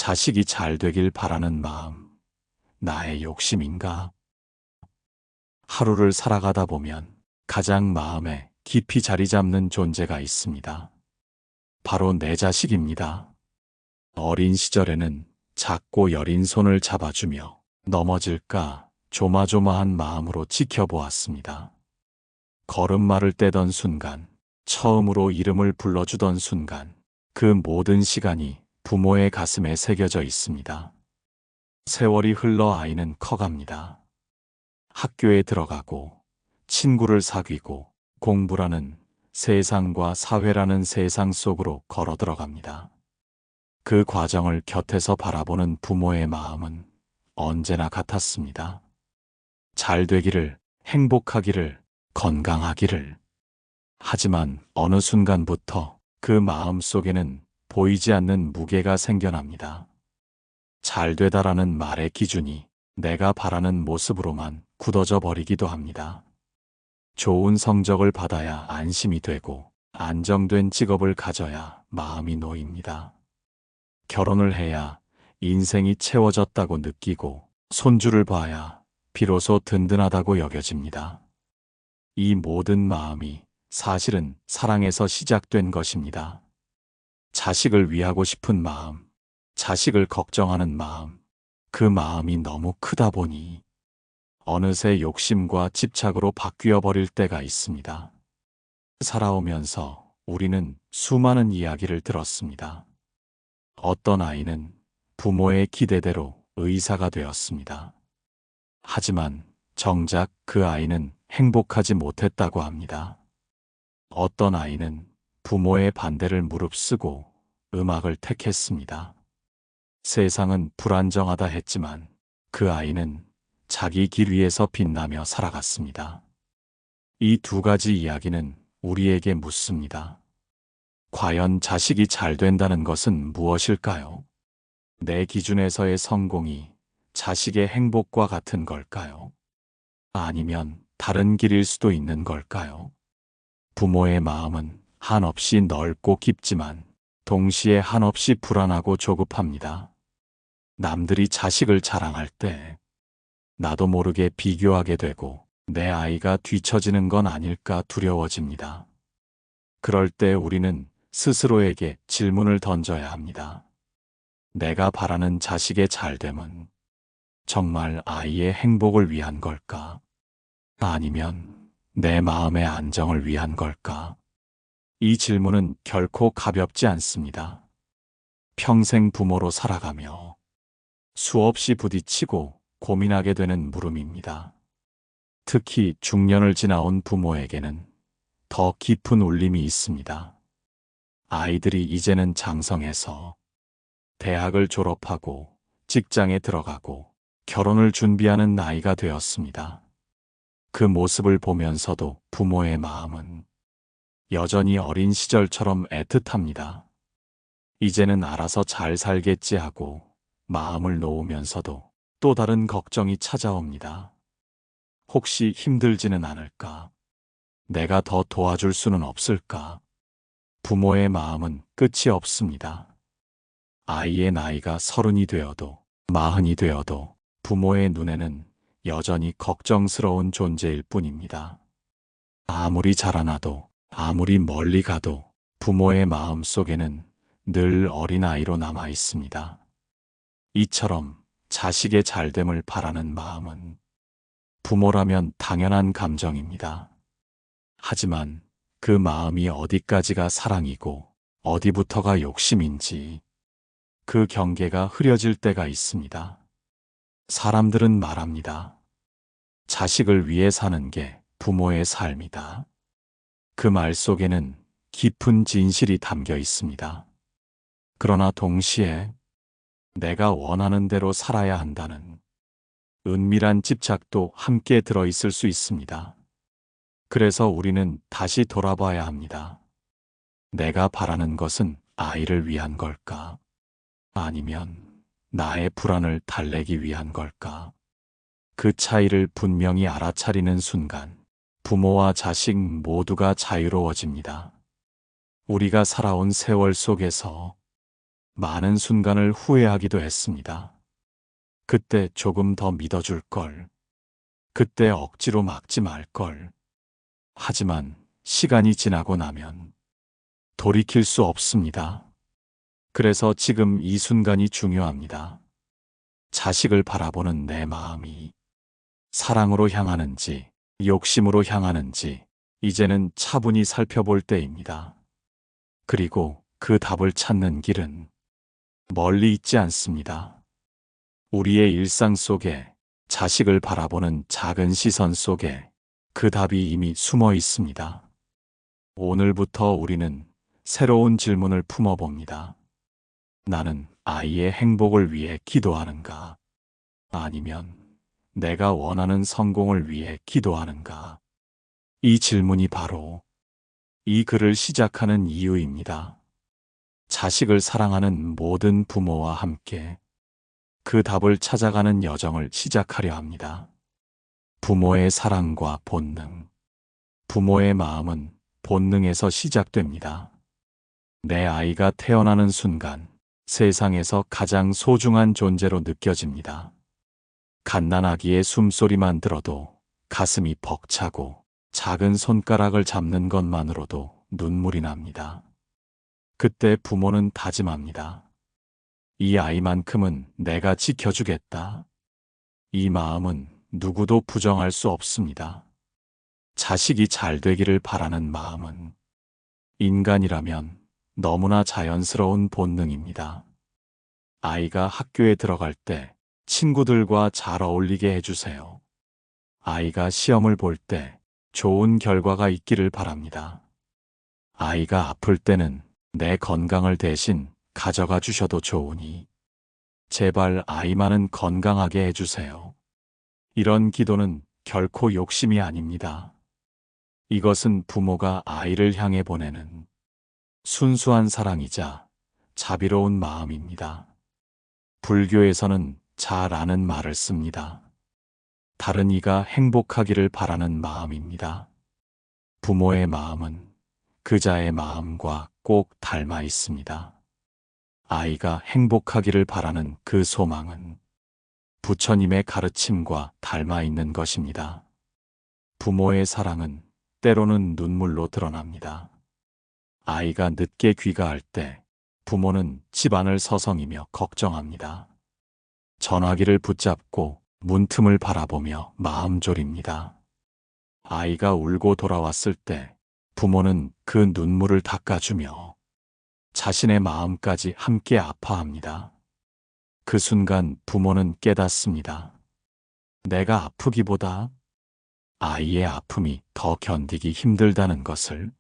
자식이 잘 되길 바라는 마음, 나의 욕심인가? 하루를 살아가다 보면 가장 마음에 깊이 자리 잡는 존재가 있습니다. 바로 내 자식입니다. 어린 시절에는 작고 여린 손을 잡아주며 넘어질까 조마조마한 마음으로 지켜보았습니다. 걸음마를 떼던 순간, 처음으로 이름을 불러주던 순간, 그 모든 시간이 부모의 가슴에 새겨져 있습니다. 세월이 흘러 아이는 커갑니다. 학교에 들어가고, 친구를 사귀고, 공부라는 세상과 사회라는 세상 속으로 걸어 들어갑니다. 그 과정을 곁에서 바라보는 부모의 마음은 언제나 같았습니다. 잘 되기를, 행복하기를, 건강하기를. 하지만 어느 순간부터 그 마음 속에는 보이지 않는 무게가 생겨납니다. 잘 되다라는 말의 기준이 내가 바라는 모습으로만 굳어져 버리기도 합니다. 좋은 성적을 받아야 안심이 되고 안정된 직업을 가져야 마음이 놓입니다. 결혼을 해야 인생이 채워졌다고 느끼고 손주를 봐야 비로소 든든하다고 여겨집니다. 이 모든 마음이 사실은 사랑에서 시작된 것입니다. 자식을 위하고 싶은 마음, 자식을 걱정하는 마음, 그 마음이 너무 크다 보니 어느새 욕심과 집착으로 바뀌어 버릴 때가 있습니다. 살아오면서 우리는 수많은 이야기를 들었습니다. 어떤 아이는 부모의 기대대로 의사가 되었습니다. 하지만 정작 그 아이는 행복하지 못했다고 합니다. 어떤 아이는 부모의 반대를 무릅쓰고 음악을 택했습니다. 세상은 불안정하다 했지만 그 아이는 자기 길 위에서 빛나며 살아갔습니다. 이 두 가지 이야기는 우리에게 묻습니다. 과연 자식이 잘 된다는 것은 무엇일까요? 내 기준에서의 성공이 자식의 행복과 같은 걸까요? 아니면 다른 길일 수도 있는 걸까요? 부모의 마음은 한없이 넓고 깊지만 동시에 한없이 불안하고 조급합니다. 남들이 자식을 자랑할 때 나도 모르게 비교하게 되고 내 아이가 뒤처지는 건 아닐까 두려워집니다. 그럴 때 우리는 스스로에게 질문을 던져야 합니다. 내가 바라는 자식의 잘됨은 정말 아이의 행복을 위한 걸까? 아니면 내 마음의 안정을 위한 걸까? 이 질문은 결코 가볍지 않습니다. 평생 부모로 살아가며 수없이 부딪히고 고민하게 되는 물음입니다. 특히 중년을 지나온 부모에게는 더 깊은 울림이 있습니다. 아이들이 이제는 장성해서 대학을 졸업하고 직장에 들어가고 결혼을 준비하는 나이가 되었습니다. 그 모습을 보면서도 부모의 마음은 여전히 어린 시절처럼 애틋합니다. 이제는 알아서 잘 살겠지 하고 마음을 놓으면서도 또 다른 걱정이 찾아옵니다. 혹시 힘들지는 않을까? 내가 더 도와줄 수는 없을까? 부모의 마음은 끝이 없습니다. 아이의 나이가 30이 되어도 40이 되어도 부모의 눈에는 여전히 걱정스러운 존재일 뿐입니다. 아무리 자라나도 아무리 멀리 가도 부모의 마음 속에는 늘 어린아이로 남아 있습니다. 이처럼 자식의 잘됨을 바라는 마음은 부모라면 당연한 감정입니다. 하지만 그 마음이 어디까지가 사랑이고 어디부터가 욕심인지 그 경계가 흐려질 때가 있습니다. 사람들은 말합니다. 자식을 위해 사는 게 부모의 삶이다. 그 말 속에는 깊은 진실이 담겨 있습니다. 그러나 동시에 내가 원하는 대로 살아야 한다는 은밀한 집착도 함께 들어있을 수 있습니다. 그래서 우리는 다시 돌아봐야 합니다. 내가 바라는 것은 아이를 위한 걸까? 아니면 나의 불안을 달래기 위한 걸까? 그 차이를 분명히 알아차리는 순간 부모와 자식 모두가 자유로워집니다. 우리가 살아온 세월 속에서 많은 순간을 후회하기도 했습니다. 그때 조금 더 믿어줄 걸. 그때 억지로 막지 말 걸. 하지만 시간이 지나고 나면 돌이킬 수 없습니다. 그래서 지금 이 순간이 중요합니다. 자식을 바라보는 내 마음이 사랑으로 향하는지 욕심으로 향하는지 이제는 차분히 살펴볼 때입니다. 그리고 그 답을 찾는 길은 멀리 있지 않습니다. 우리의 일상 속에 자식을 바라보는 작은 시선 속에 그 답이 이미 숨어 있습니다. 오늘부터 우리는 새로운 질문을 품어봅니다. 나는 아이의 행복을 위해 기도하는가? 아니면 내가 원하는 성공을 위해 기도하는가? 이 질문이 바로 이 글을 시작하는 이유입니다. 자식을 사랑하는 모든 부모와 함께 그 답을 찾아가는 여정을 시작하려 합니다. 부모의 사랑과 본능. 부모의 마음은 본능에서 시작됩니다. 내 아이가 태어나는 순간 세상에서 가장 소중한 존재로 느껴집니다. 갓난아기의 숨소리만 들어도 가슴이 벅차고 작은 손가락을 잡는 것만으로도 눈물이 납니다. 그때 부모는 다짐합니다. 이 아이만큼은 내가 지켜주겠다. 이 마음은 누구도 부정할 수 없습니다. 자식이 잘 되기를 바라는 마음은 인간이라면 너무나 자연스러운 본능입니다. 아이가 학교에 들어갈 때 친구들과 잘 어울리게 해주세요. 아이가 시험을 볼 때 좋은 결과가 있기를 바랍니다. 아이가 아플 때는 내 건강을 대신 가져가 주셔도 좋으니 제발 아이만은 건강하게 해주세요. 이런 기도는 결코 욕심이 아닙니다. 이것은 부모가 아이를 향해 보내는 순수한 사랑이자 자비로운 마음입니다. 불교에서는 잘 아는 말을 씁니다. 다른 이가 행복하기를 바라는 마음입니다. 부모의 마음은 그자의 마음과 꼭 닮아 있습니다. 아이가 행복하기를 바라는 그 소망은 부처님의 가르침과 닮아 있는 것입니다. 부모의 사랑은 때로는 눈물로 드러납니다. 아이가 늦게 귀가할 때 부모는 집안을 서성이며 걱정합니다. 전화기를 붙잡고 문틈을 바라보며 마음 졸입니다. 아이가 울고 돌아왔을 때 부모는 그 눈물을 닦아주며 자신의 마음까지 함께 아파합니다. 그 순간 부모는 깨닫습니다. 내가 아프기보다 아이의 아픔이 더 견디기 힘들다는 것을.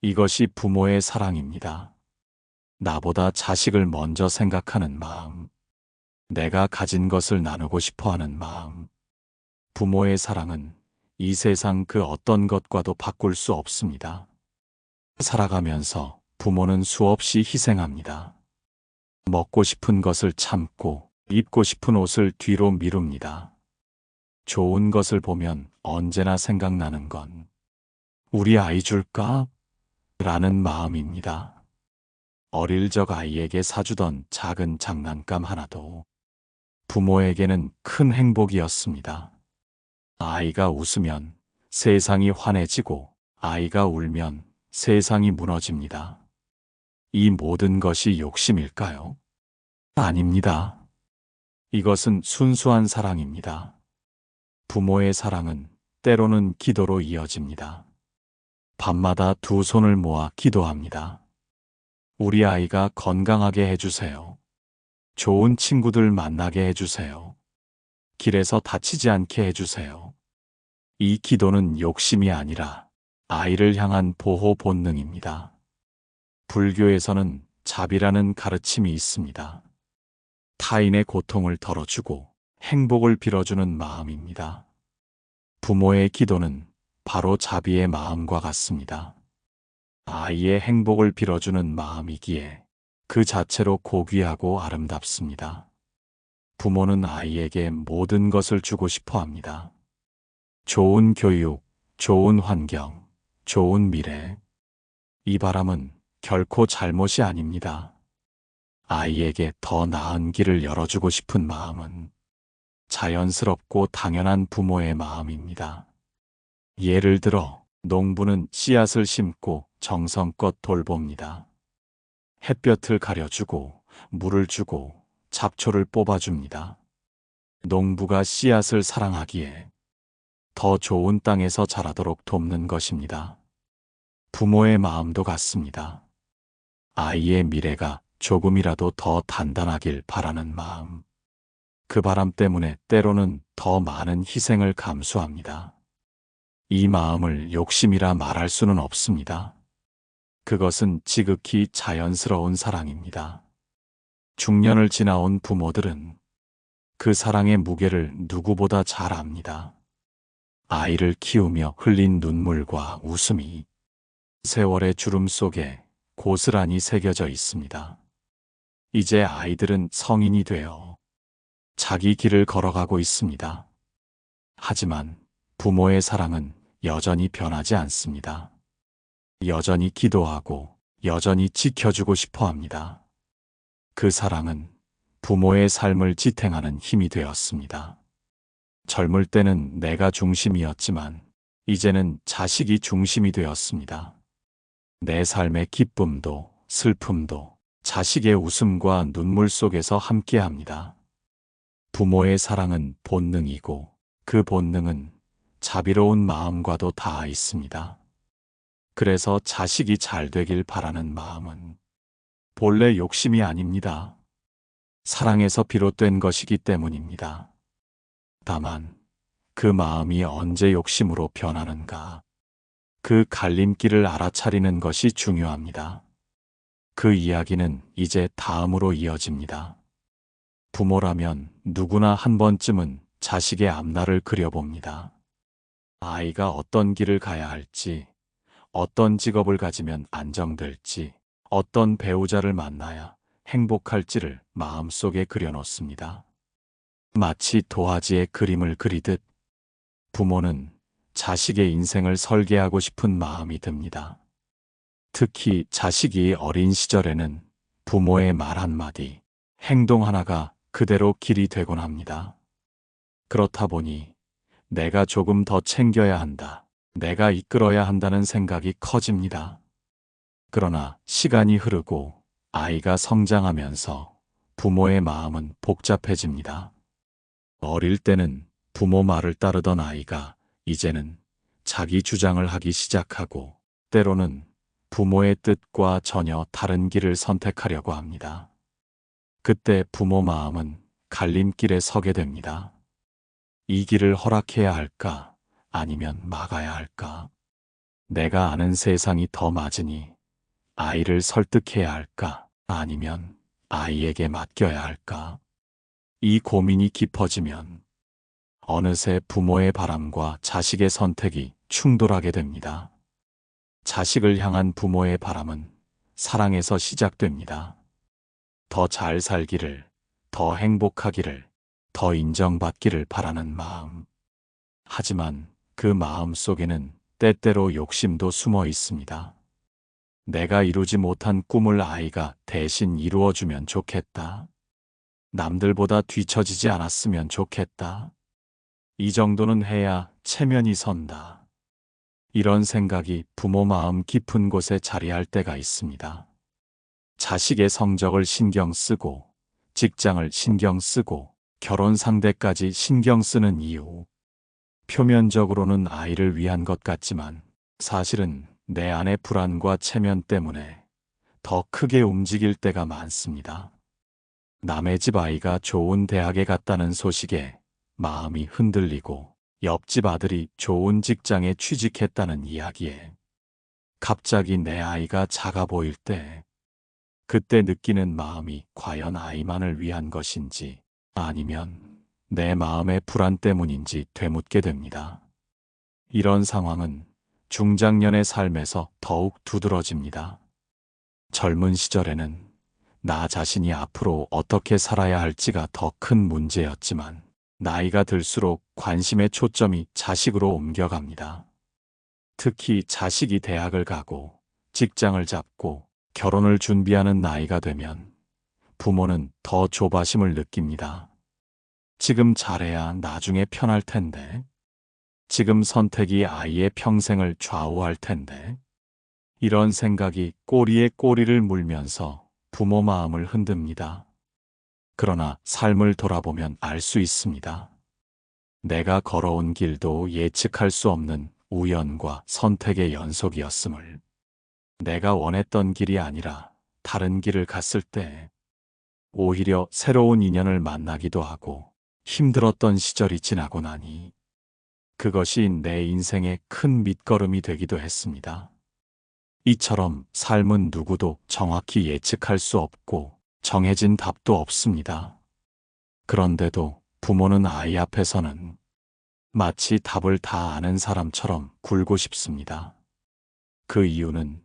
이것이 부모의 사랑입니다. 나보다 자식을 먼저 생각하는 마음. 내가 가진 것을 나누고 싶어 하는 마음. 부모의 사랑은 이 세상 그 어떤 것과도 바꿀 수 없습니다. 살아가면서 부모는 수없이 희생합니다. 먹고 싶은 것을 참고 입고 싶은 옷을 뒤로 미룹니다. 좋은 것을 보면 언제나 생각나는 건 우리 아이 줄까? 라는 마음입니다. 어릴 적 아이에게 사주던 작은 장난감 하나도 부모에게는 큰 행복이었습니다. 아이가 웃으면 세상이 환해지고 아이가 울면 세상이 무너집니다. 이 모든 것이 욕심일까요? 아닙니다. 이것은 순수한 사랑입니다. 부모의 사랑은 때로는 기도로 이어집니다. 밤마다 두 손을 모아 기도합니다. 우리 아이가 건강하게 해주세요. 좋은 친구들 만나게 해주세요. 길에서 다치지 않게 해주세요. 이 기도는 욕심이 아니라 아이를 향한 보호 본능입니다. 불교에서는 자비라는 가르침이 있습니다. 타인의 고통을 덜어주고 행복을 빌어주는 마음입니다. 부모의 기도는 바로 자비의 마음과 같습니다. 아이의 행복을 빌어주는 마음이기에 그 자체로 고귀하고 아름답습니다. 부모는 아이에게 모든 것을 주고 싶어 합니다. 좋은 교육, 좋은 환경, 좋은 미래. 이 바람은 결코 잘못이 아닙니다. 아이에게 더 나은 길을 열어주고 싶은 마음은 자연스럽고 당연한 부모의 마음입니다. 예를 들어, 농부는 씨앗을 심고 정성껏 돌봅니다. 햇볕을 가려주고, 물을 주고, 잡초를 뽑아줍니다. 농부가 씨앗을 사랑하기에 더 좋은 땅에서 자라도록 돕는 것입니다. 부모의 마음도 같습니다. 아이의 미래가 조금이라도 더 단단하길 바라는 마음. 그 바람 때문에 때로는 더 많은 희생을 감수합니다. 이 마음을 욕심이라 말할 수는 없습니다. 그것은 지극히 자연스러운 사랑입니다. 중년을 지나온 부모들은 그 사랑의 무게를 누구보다 잘 압니다. 아이를 키우며 흘린 눈물과 웃음이 세월의 주름 속에 고스란히 새겨져 있습니다. 이제 아이들은 성인이 되어 자기 길을 걸어가고 있습니다. 하지만 부모의 사랑은 여전히 변하지 않습니다. 여전히 기도하고 여전히 지켜주고 싶어 합니다. 그 사랑은 부모의 삶을 지탱하는 힘이 되었습니다. 젊을 때는 내가 중심이었지만 이제는 자식이 중심이 되었습니다. 내 삶의 기쁨도 슬픔도 자식의 웃음과 눈물 속에서 함께합니다. 부모의 사랑은 본능이고 그 본능은 자비로운 마음과도 닿아 있습니다. 그래서 자식이 잘 되길 바라는 마음은 본래 욕심이 아닙니다. 사랑에서 비롯된 것이기 때문입니다. 다만 그 마음이 언제 욕심으로 변하는가, 그 갈림길을 알아차리는 것이 중요합니다. 그 이야기는 이제 다음으로 이어집니다. 부모라면 누구나 한 번쯤은 자식의 앞날을 그려봅니다. 아이가 어떤 길을 가야 할지, 어떤 직업을 가지면 안정될지, 어떤 배우자를 만나야 행복할지를 마음속에 그려놓습니다. 마치 도화지에 그림을 그리듯 부모는 자식의 인생을 설계하고 싶은 마음이 듭니다. 특히 자식이 어린 시절에는 부모의 말 한마디, 행동 하나가 그대로 길이 되곤 합니다. 그렇다 보니 내가 조금 더 챙겨야 한다, 내가 이끌어야 한다는 생각이 커집니다. 그러나 시간이 흐르고 아이가 성장하면서 부모의 마음은 복잡해집니다. 어릴 때는 부모 말을 따르던 아이가 이제는 자기 주장을 하기 시작하고 때로는 부모의 뜻과 전혀 다른 길을 선택하려고 합니다. 그때 부모 마음은 갈림길에 서게 됩니다. 이 길을 허락해야 할까? 아니면 막아야 할까? 내가 아는 세상이 더 맞으니 아이를 설득해야 할까? 아니면 아이에게 맡겨야 할까? 이 고민이 깊어지면 어느새 부모의 바람과 자식의 선택이 충돌하게 됩니다. 자식을 향한 부모의 바람은 사랑에서 시작됩니다. 더 잘 살기를, 더 행복하기를, 더 인정받기를 바라는 마음. 하지만 그 마음 속에는 때때로 욕심도 숨어 있습니다. 내가 이루지 못한 꿈을 아이가 대신 이루어주면 좋겠다. 남들보다 뒤처지지 않았으면 좋겠다. 이 정도는 해야 체면이 선다. 이런 생각이 부모 마음 깊은 곳에 자리할 때가 있습니다. 자식의 성적을 신경 쓰고, 직장을 신경 쓰고, 결혼 상대까지 신경 쓰는 이유. 표면적으로는 아이를 위한 것 같지만 사실은 내 안의 불안과 체면 때문에 더 크게 움직일 때가 많습니다. 남의 집 아이가 좋은 대학에 갔다는 소식에 마음이 흔들리고 옆집 아들이 좋은 직장에 취직했다는 이야기에 갑자기 내 아이가 작아 보일 때 그때 느끼는 마음이 과연 아이만을 위한 것인지 아니면 내 마음의 불안 때문인지 되묻게 됩니다. 이런 상황은 중장년의 삶에서 더욱 두드러집니다. 젊은 시절에는 나 자신이 앞으로 어떻게 살아야 할지가 더 큰 문제였지만 나이가 들수록 관심의 초점이 자식으로 옮겨갑니다. 특히 자식이 대학을 가고 직장을 잡고 결혼을 준비하는 나이가 되면 부모는 더 조바심을 느낍니다. 지금 잘해야 나중에 편할 텐데. 지금 선택이 아이의 평생을 좌우할 텐데. 이런 생각이 꼬리에 꼬리를 물면서 부모 마음을 흔듭니다. 그러나 삶을 돌아보면 알 수 있습니다. 내가 걸어온 길도 예측할 수 없는 우연과 선택의 연속이었음을. 내가 원했던 길이 아니라 다른 길을 갔을 때 오히려 새로운 인연을 만나기도 하고 힘들었던 시절이 지나고 나니 그것이 내 인생의 큰 밑거름이 되기도 했습니다. 이처럼 삶은 누구도 정확히 예측할 수 없고 정해진 답도 없습니다. 그런데도 부모는 아이 앞에서는 마치 답을 다 아는 사람처럼 굴고 싶습니다. 그 이유는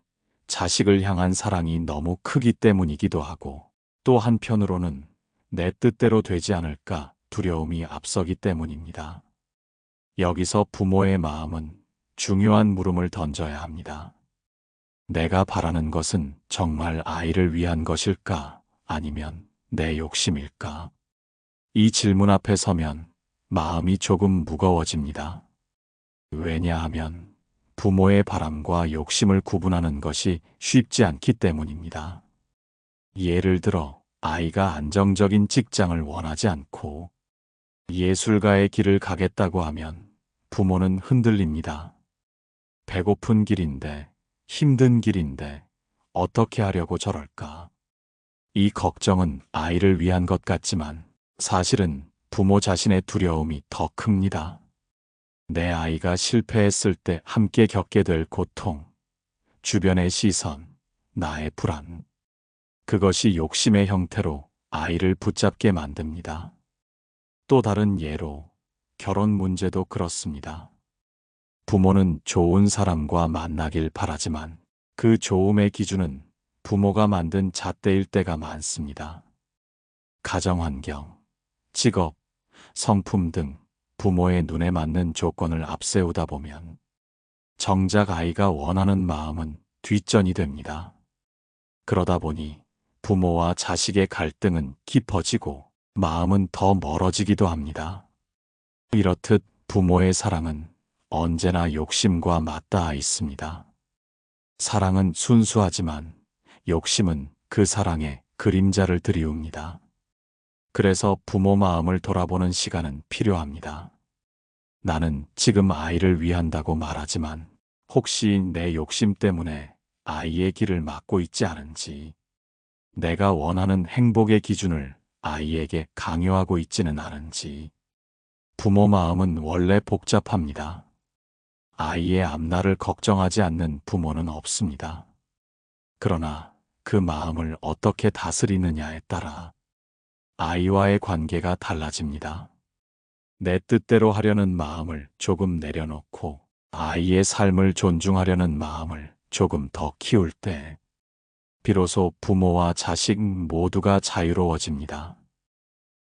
자식을 향한 사랑이 너무 크기 때문이기도 하고 또 한편으로는 내 뜻대로 되지 않을까 두려움이 앞서기 때문입니다. 여기서 부모의 마음은 중요한 물음을 던져야 합니다. 내가 바라는 것은 정말 아이를 위한 것일까? 아니면 내 욕심일까? 이 질문 앞에 서면 마음이 조금 무거워집니다. 왜냐하면 부모의 바람과 욕심을 구분하는 것이 쉽지 않기 때문입니다. 예를 들어 아이가 안정적인 직장을 원하지 않고 예술가의 길을 가겠다고 하면 부모는 흔들립니다. 배고픈 길인데, 힘든 길인데 어떻게 하려고 저럴까? 이 걱정은 아이를 위한 것 같지만 사실은 부모 자신의 두려움이 더 큽니다. 내 아이가 실패했을 때 함께 겪게 될 고통, 주변의 시선, 나의 불안. 그것이 욕심의 형태로 아이를 붙잡게 만듭니다. 또 다른 예로 결혼 문제도 그렇습니다. 부모는 좋은 사람과 만나길 바라지만 그 좋음의 기준은 부모가 만든 잣대일 때가 많습니다. 가정환경, 직업, 성품 등 부모의 눈에 맞는 조건을 앞세우다 보면 정작 아이가 원하는 마음은 뒷전이 됩니다. 그러다 보니 부모와 자식의 갈등은 깊어지고 마음은 더 멀어지기도 합니다. 이렇듯 부모의 사랑은 언제나 욕심과 맞닿아 있습니다. 사랑은 순수하지만 욕심은 그 사랑에 그림자를 드리웁니다. 그래서 부모 마음을 돌아보는 시간은 필요합니다. 나는 지금 아이를 위한다고 말하지만 혹시 내 욕심 때문에 아이의 길을 막고 있지 않은지, 내가 원하는 행복의 기준을 아이에게 강요하고 있지는 않은지. 부모 마음은 원래 복잡합니다. 아이의 앞날을 걱정하지 않는 부모는 없습니다. 그러나 그 마음을 어떻게 다스리느냐에 따라 아이와의 관계가 달라집니다. 내 뜻대로 하려는 마음을 조금 내려놓고 아이의 삶을 존중하려는 마음을 조금 더 키울 때 비로소 부모와 자식 모두가 자유로워집니다.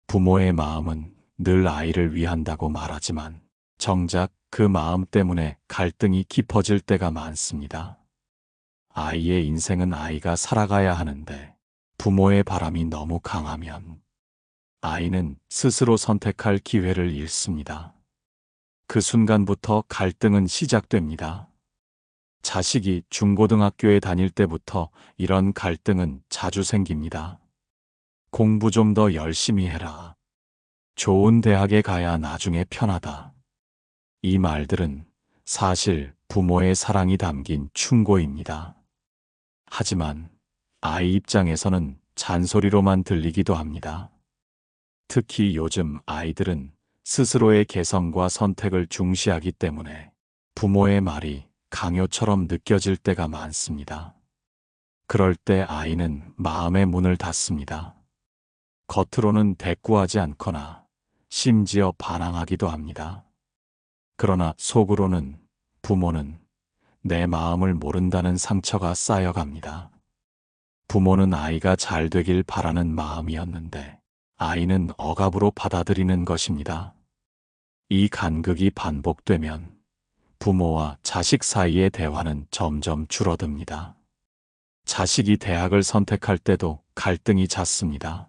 부모의 마음은 늘 아이를 위한다고 말하지만 정작 그 마음 때문에 갈등이 깊어질 때가 많습니다. 아이의 인생은 아이가 살아가야 하는데 부모의 바람이 너무 강하면 아이는 스스로 선택할 기회를 잃습니다. 그 순간부터 갈등은 시작됩니다. 자식이 중고등학교에 다닐 때부터 이런 갈등은 자주 생깁니다. 공부 좀 더 열심히 해라. 좋은 대학에 가야 나중에 편하다. 이 말들은 사실 부모의 사랑이 담긴 충고입니다. 하지만 아이 입장에서는 잔소리로만 들리기도 합니다. 특히 요즘 아이들은 스스로의 개성과 선택을 중시하기 때문에 부모의 말이 강요처럼 느껴질 때가 많습니다. 그럴 때 아이는 마음의 문을 닫습니다. 겉으로는 대꾸하지 않거나 심지어 반항하기도 합니다. 그러나 속으로는 부모는 내 마음을 모른다는 상처가 쌓여갑니다. 부모는 아이가 잘 되길 바라는 마음이었는데 아이는 억압으로 받아들이는 것입니다. 이 간극이 반복되면 부모와 자식 사이의 대화는 점점 줄어듭니다. 자식이 대학을 선택할 때도 갈등이 잦습니다.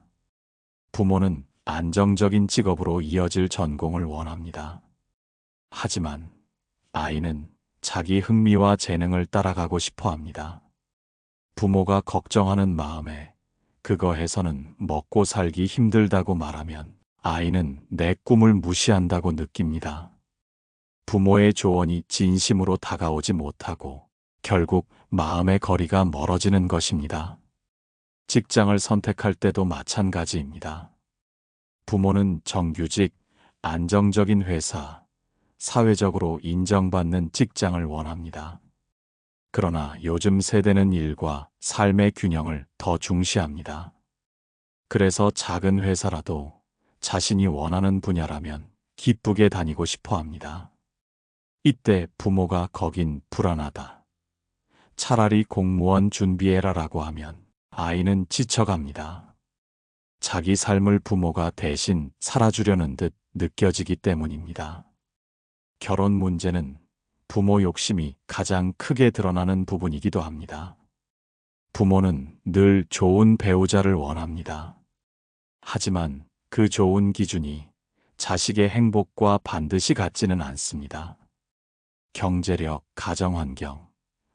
부모는 안정적인 직업으로 이어질 전공을 원합니다. 하지만 아이는 자기 흥미와 재능을 따라가고 싶어 합니다. 부모가 걱정하는 마음에 그거 해서는 먹고 살기 힘들다고 말하면 아이는 내 꿈을 무시한다고 느낍니다. 부모의 조언이 진심으로 다가오지 못하고 결국 마음의 거리가 멀어지는 것입니다. 직장을 선택할 때도 마찬가지입니다. 부모는 정규직, 안정적인 회사, 사회적으로 인정받는 직장을 원합니다. 그러나 요즘 세대는 일과 삶의 균형을 더 중시합니다. 그래서 작은 회사라도 자신이 원하는 분야라면 기쁘게 다니고 싶어 합니다. 이때 부모가 거긴 불안하다. 차라리 공무원 준비해라라고 하면 아이는 지쳐갑니다. 자기 삶을 부모가 대신 살아주려는 듯 느껴지기 때문입니다. 결혼 문제는 부모 욕심이 가장 크게 드러나는 부분이기도 합니다. 부모는 늘 좋은 배우자를 원합니다. 하지만 그 좋은 기준이 자식의 행복과 반드시 같지는 않습니다. 경제력, 가정환경,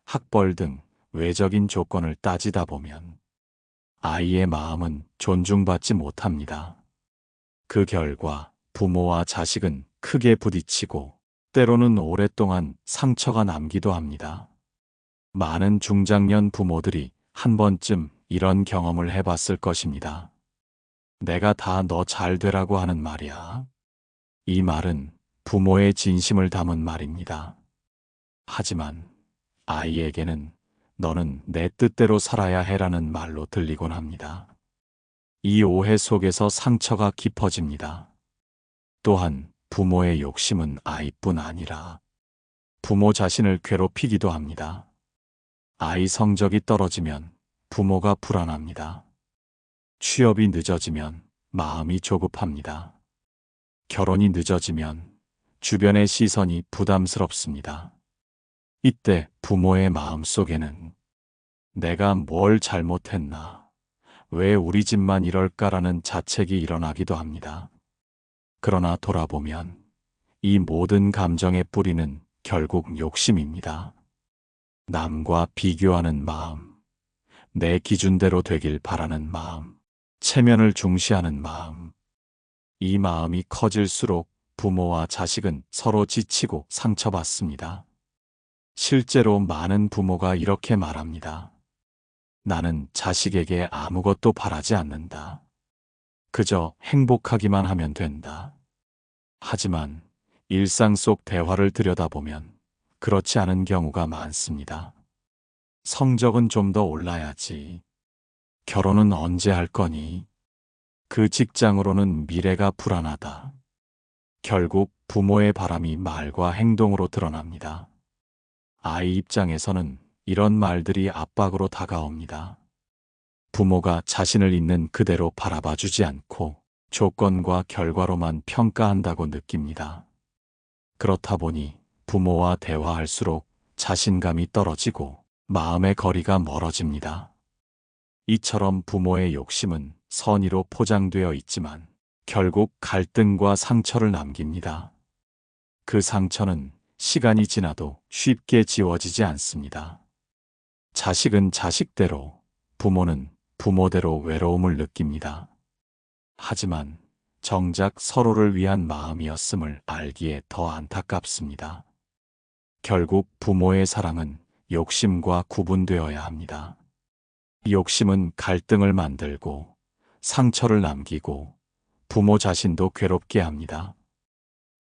학벌 등 외적인 조건을 따지다 보면 아이의 마음은 존중받지 못합니다. 그 결과 부모와 자식은 크게 부딪히고 때로는 오랫동안 상처가 남기도 합니다. 많은 중장년 부모들이 한 번쯤 이런 경험을 해봤을 것입니다. 내가 다 너 잘 되라고 하는 말이야. 이 말은 부모의 진심을 담은 말입니다. 하지만 아이에게는 너는 내 뜻대로 살아야 해라는 말로 들리곤 합니다. 이 오해 속에서 상처가 깊어집니다. 또한 부모의 욕심은 아이뿐 아니라 부모 자신을 괴롭히기도 합니다. 아이 성적이 떨어지면 부모가 불안합니다. 취업이 늦어지면 마음이 조급합니다. 결혼이 늦어지면 주변의 시선이 부담스럽습니다. 이때 부모의 마음 속에는 내가 뭘 잘못했나, 왜 우리 집만 이럴까라는 자책이 일어나기도 합니다. 그러나 돌아보면 이 모든 감정의 뿌리는 결국 욕심입니다. 남과 비교하는 마음, 내 기준대로 되길 바라는 마음, 체면을 중시하는 마음. 이 마음이 커질수록 부모와 자식은 서로 지치고 상처받습니다. 실제로 많은 부모가 이렇게 말합니다. 나는 자식에게 아무것도 바라지 않는다. 그저 행복하기만 하면 된다. 하지만 일상 속 대화를 들여다보면 그렇지 않은 경우가 많습니다. 성적은 좀 더 올라야지. 결혼은 언제 할 거니? 그 직장으로는 미래가 불안하다. 결국 부모의 바람이 말과 행동으로 드러납니다. 아이 입장에서는 이런 말들이 압박으로 다가옵니다. 부모가 자신을 있는 그대로 바라봐 주지 않고 조건과 결과로만 평가한다고 느낍니다. 그렇다 보니 부모와 대화할수록 자신감이 떨어지고 마음의 거리가 멀어집니다. 이처럼 부모의 욕심은 선의로 포장되어 있지만 결국 갈등과 상처를 남깁니다. 그 상처는 시간이 지나도 쉽게 지워지지 않습니다. 자식은 자식대로, 부모는 부모대로 외로움을 느낍니다. 하지만 정작 서로를 위한 마음이었음을 알기에 더 안타깝습니다. 결국 부모의 사랑은 욕심과 구분되어야 합니다. 욕심은 갈등을 만들고 상처를 남기고 부모 자신도 괴롭게 합니다.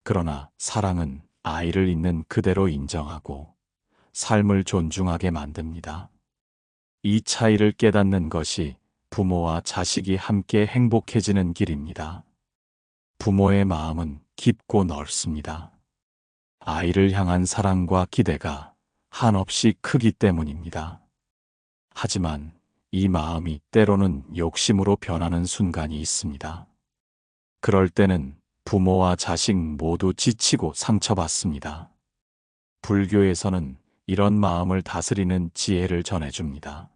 그러나 사랑은 아이를 있는 그대로 인정하고 삶을 존중하게 만듭니다. 이 차이를 깨닫는 것이 부모와 자식이 함께 행복해지는 길입니다. 부모의 마음은 깊고 넓습니다. 아이를 향한 사랑과 기대가 한없이 크기 때문입니다. 하지만 이 마음이 때로는 욕심으로 변하는 순간이 있습니다. 그럴 때는 부모와 자식 모두 지치고 상처받습니다. 불교에서는 이런 마음을 다스리는 지혜를 전해줍니다.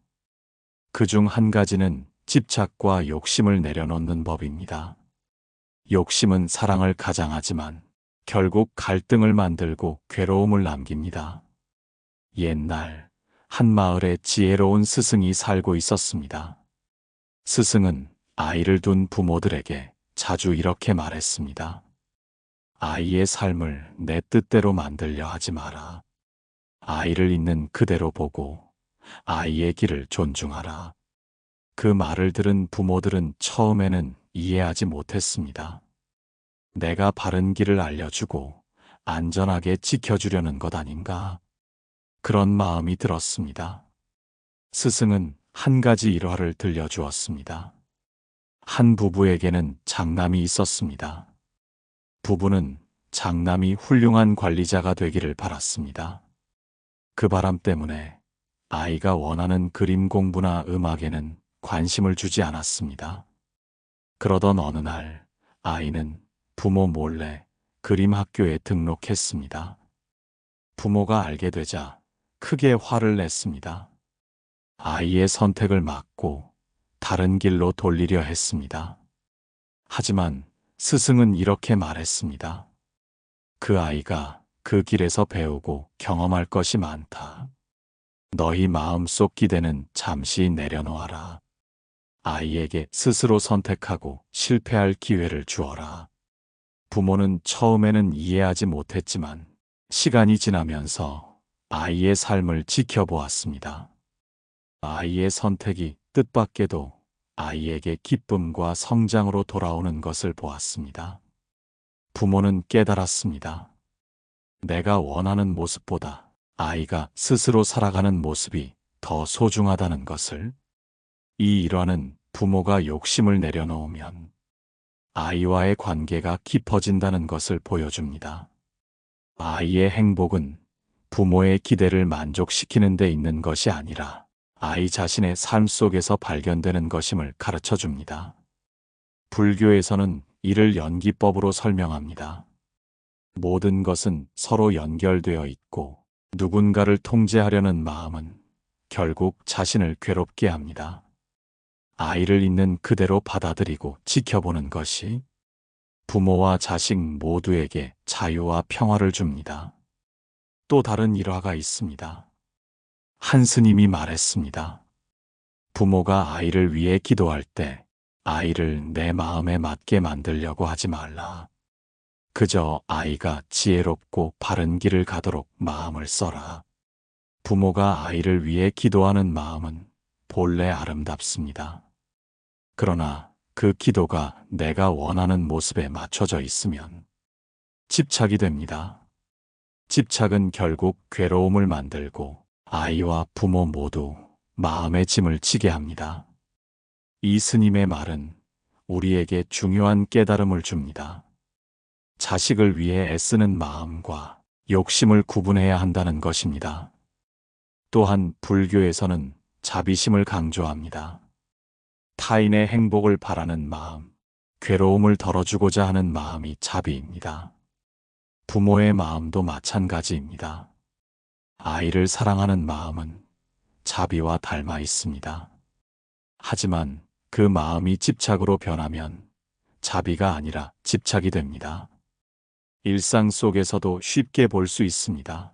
그중 한 가지는 집착과 욕심을 내려놓는 법입니다. 욕심은 사랑을 가장하지만 결국 갈등을 만들고 괴로움을 남깁니다. 옛날 한 마을에 지혜로운 스승이 살고 있었습니다. 스승은 아이를 둔 부모들에게 자주 이렇게 말했습니다. 아이의 삶을 내 뜻대로 만들려 하지 마라. 아이를 있는 그대로 보고 아이의 길을 존중하라. 그 말을 들은 부모들은 처음에는 이해하지 못했습니다. 내가 바른 길을 알려주고 안전하게 지켜주려는 것 아닌가? 그런 마음이 들었습니다. 스승은 한 가지 일화를 들려주었습니다. 한 부부에게는 장남이 있었습니다. 부부는 장남이 훌륭한 관리자가 되기를 바랐습니다. 그 바람 때문에 아이가 원하는 그림 공부나 음악에는 관심을 주지 않았습니다. 그러던 어느 날 아이는 부모 몰래 그림 학교에 등록했습니다. 부모가 알게 되자 크게 화를 냈습니다. 아이의 선택을 막고 다른 길로 돌리려 했습니다. 하지만 스승은 이렇게 말했습니다. 그 아이가 그 길에서 배우고 경험할 것이 많다. 너희 마음속 기대는 잠시 내려놓아라. 아이에게 스스로 선택하고 실패할 기회를 주어라. 부모는 처음에는 이해하지 못했지만 시간이 지나면서 아이의 삶을 지켜보았습니다. 아이의 선택이 뜻밖에도 아이에게 기쁨과 성장으로 돌아오는 것을 보았습니다. 부모는 깨달았습니다. 내가 원하는 모습보다 아이가 스스로 살아가는 모습이 더 소중하다는 것을. 이 일화는 부모가 욕심을 내려놓으면 아이와의 관계가 깊어진다는 것을 보여줍니다. 아이의 행복은 부모의 기대를 만족시키는 데 있는 것이 아니라 아이 자신의 삶 속에서 발견되는 것임을 가르쳐 줍니다. 불교에서는 이를 연기법으로 설명합니다. 모든 것은 서로 연결되어 있고 누군가를 통제하려는 마음은 결국 자신을 괴롭게 합니다. 아이를 있는 그대로 받아들이고 지켜보는 것이 부모와 자식 모두에게 자유와 평화를 줍니다. 또 다른 일화가 있습니다. 한 스님이 말했습니다. 부모가 아이를 위해 기도할 때 아이를 내 마음에 맞게 만들려고 하지 말라. 그저 아이가 지혜롭고 바른 길을 가도록 마음을 써라. 부모가 아이를 위해 기도하는 마음은 본래 아름답습니다. 그러나 그 기도가 내가 원하는 모습에 맞춰져 있으면 집착이 됩니다. 집착은 결국 괴로움을 만들고 아이와 부모 모두 마음의 짐을 지게 합니다. 이 스님의 말은 우리에게 중요한 깨달음을 줍니다. 자식을 위해 애쓰는 마음과 욕심을 구분해야 한다는 것입니다. 또한 불교에서는 자비심을 강조합니다. 타인의 행복을 바라는 마음, 괴로움을 덜어주고자 하는 마음이 자비입니다. 부모의 마음도 마찬가지입니다. 아이를 사랑하는 마음은 자비와 닮아 있습니다. 하지만 그 마음이 집착으로 변하면 자비가 아니라 집착이 됩니다. 일상 속에서도 쉽게 볼 수 있습니다.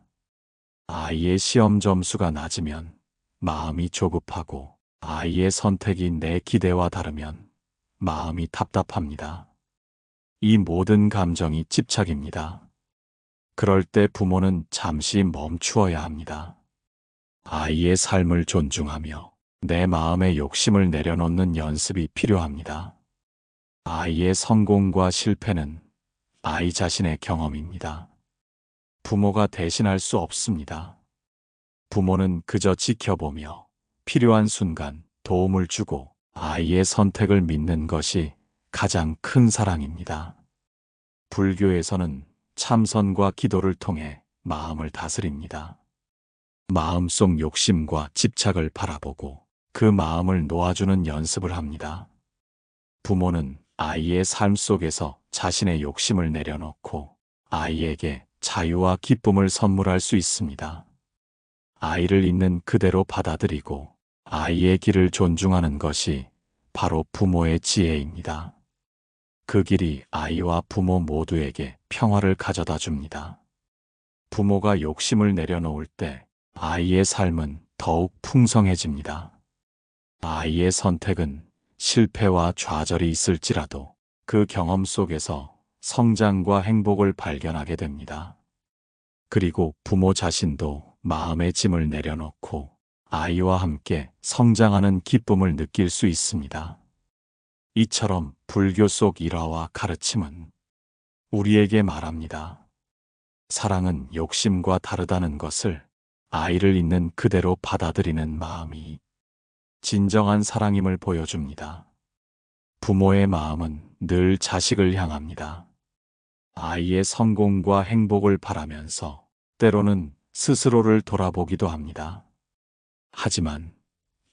아이의 시험 점수가 낮으면 마음이 조급하고 아이의 선택이 내 기대와 다르면 마음이 답답합니다. 이 모든 감정이 집착입니다. 그럴 때 부모는 잠시 멈추어야 합니다. 아이의 삶을 존중하며 내 마음의 욕심을 내려놓는 연습이 필요합니다. 아이의 성공과 실패는 아이 자신의 경험입니다. 부모가 대신할 수 없습니다. 부모는 그저 지켜보며 필요한 순간 도움을 주고 아이의 선택을 믿는 것이 가장 큰 사랑입니다. 불교에서는 참선과 기도를 통해 마음을 다스립니다. 마음속 욕심과 집착을 바라보고 그 마음을 놓아주는 연습을 합니다. 부모는 아이의 삶 속에서 자신의 욕심을 내려놓고 아이에게 자유와 기쁨을 선물할 수 있습니다. 아이를 있는 그대로 받아들이고 아이의 길을 존중하는 것이 바로 부모의 지혜입니다. 그 길이 아이와 부모 모두에게 평화를 가져다 줍니다. 부모가 욕심을 내려놓을 때 아이의 삶은 더욱 풍성해집니다. 아이의 선택은 실패와 좌절이 있을지라도 그 경험 속에서 성장과 행복을 발견하게 됩니다. 그리고 부모 자신도 마음의 짐을 내려놓고 아이와 함께 성장하는 기쁨을 느낄 수 있습니다. 이처럼 불교 속 일화와 가르침은 우리에게 말합니다. 사랑은 욕심과 다르다는 것을 아이를 있는 그대로 받아들이는 마음이 진정한 사랑임을 보여줍니다. 부모의 마음은 늘 자식을 향합니다. 아이의 성공과 행복을 바라면서 때로는 스스로를 돌아보기도 합니다. 하지만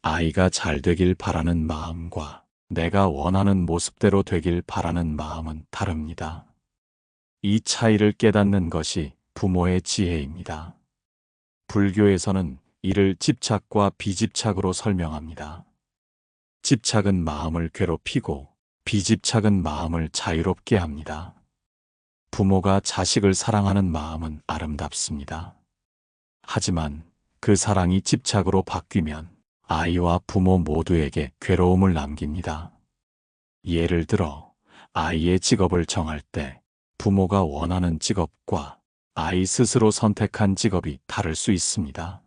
아이가 잘 되길 바라는 마음과 내가 원하는 모습대로 되길 바라는 마음은 다릅니다. 이 차이를 깨닫는 것이 부모의 지혜입니다. 불교에서는 이를 집착과 비집착으로 설명합니다. 집착은 마음을 괴롭히고 비집착은 마음을 자유롭게 합니다. 부모가 자식을 사랑하는 마음은 아름답습니다. 하지만 그 사랑이 집착으로 바뀌면 아이와 부모 모두에게 괴로움을 남깁니다. 예를 들어 아이의 직업을 정할 때 부모가 원하는 직업과 아이 스스로 선택한 직업이 다를 수 있습니다.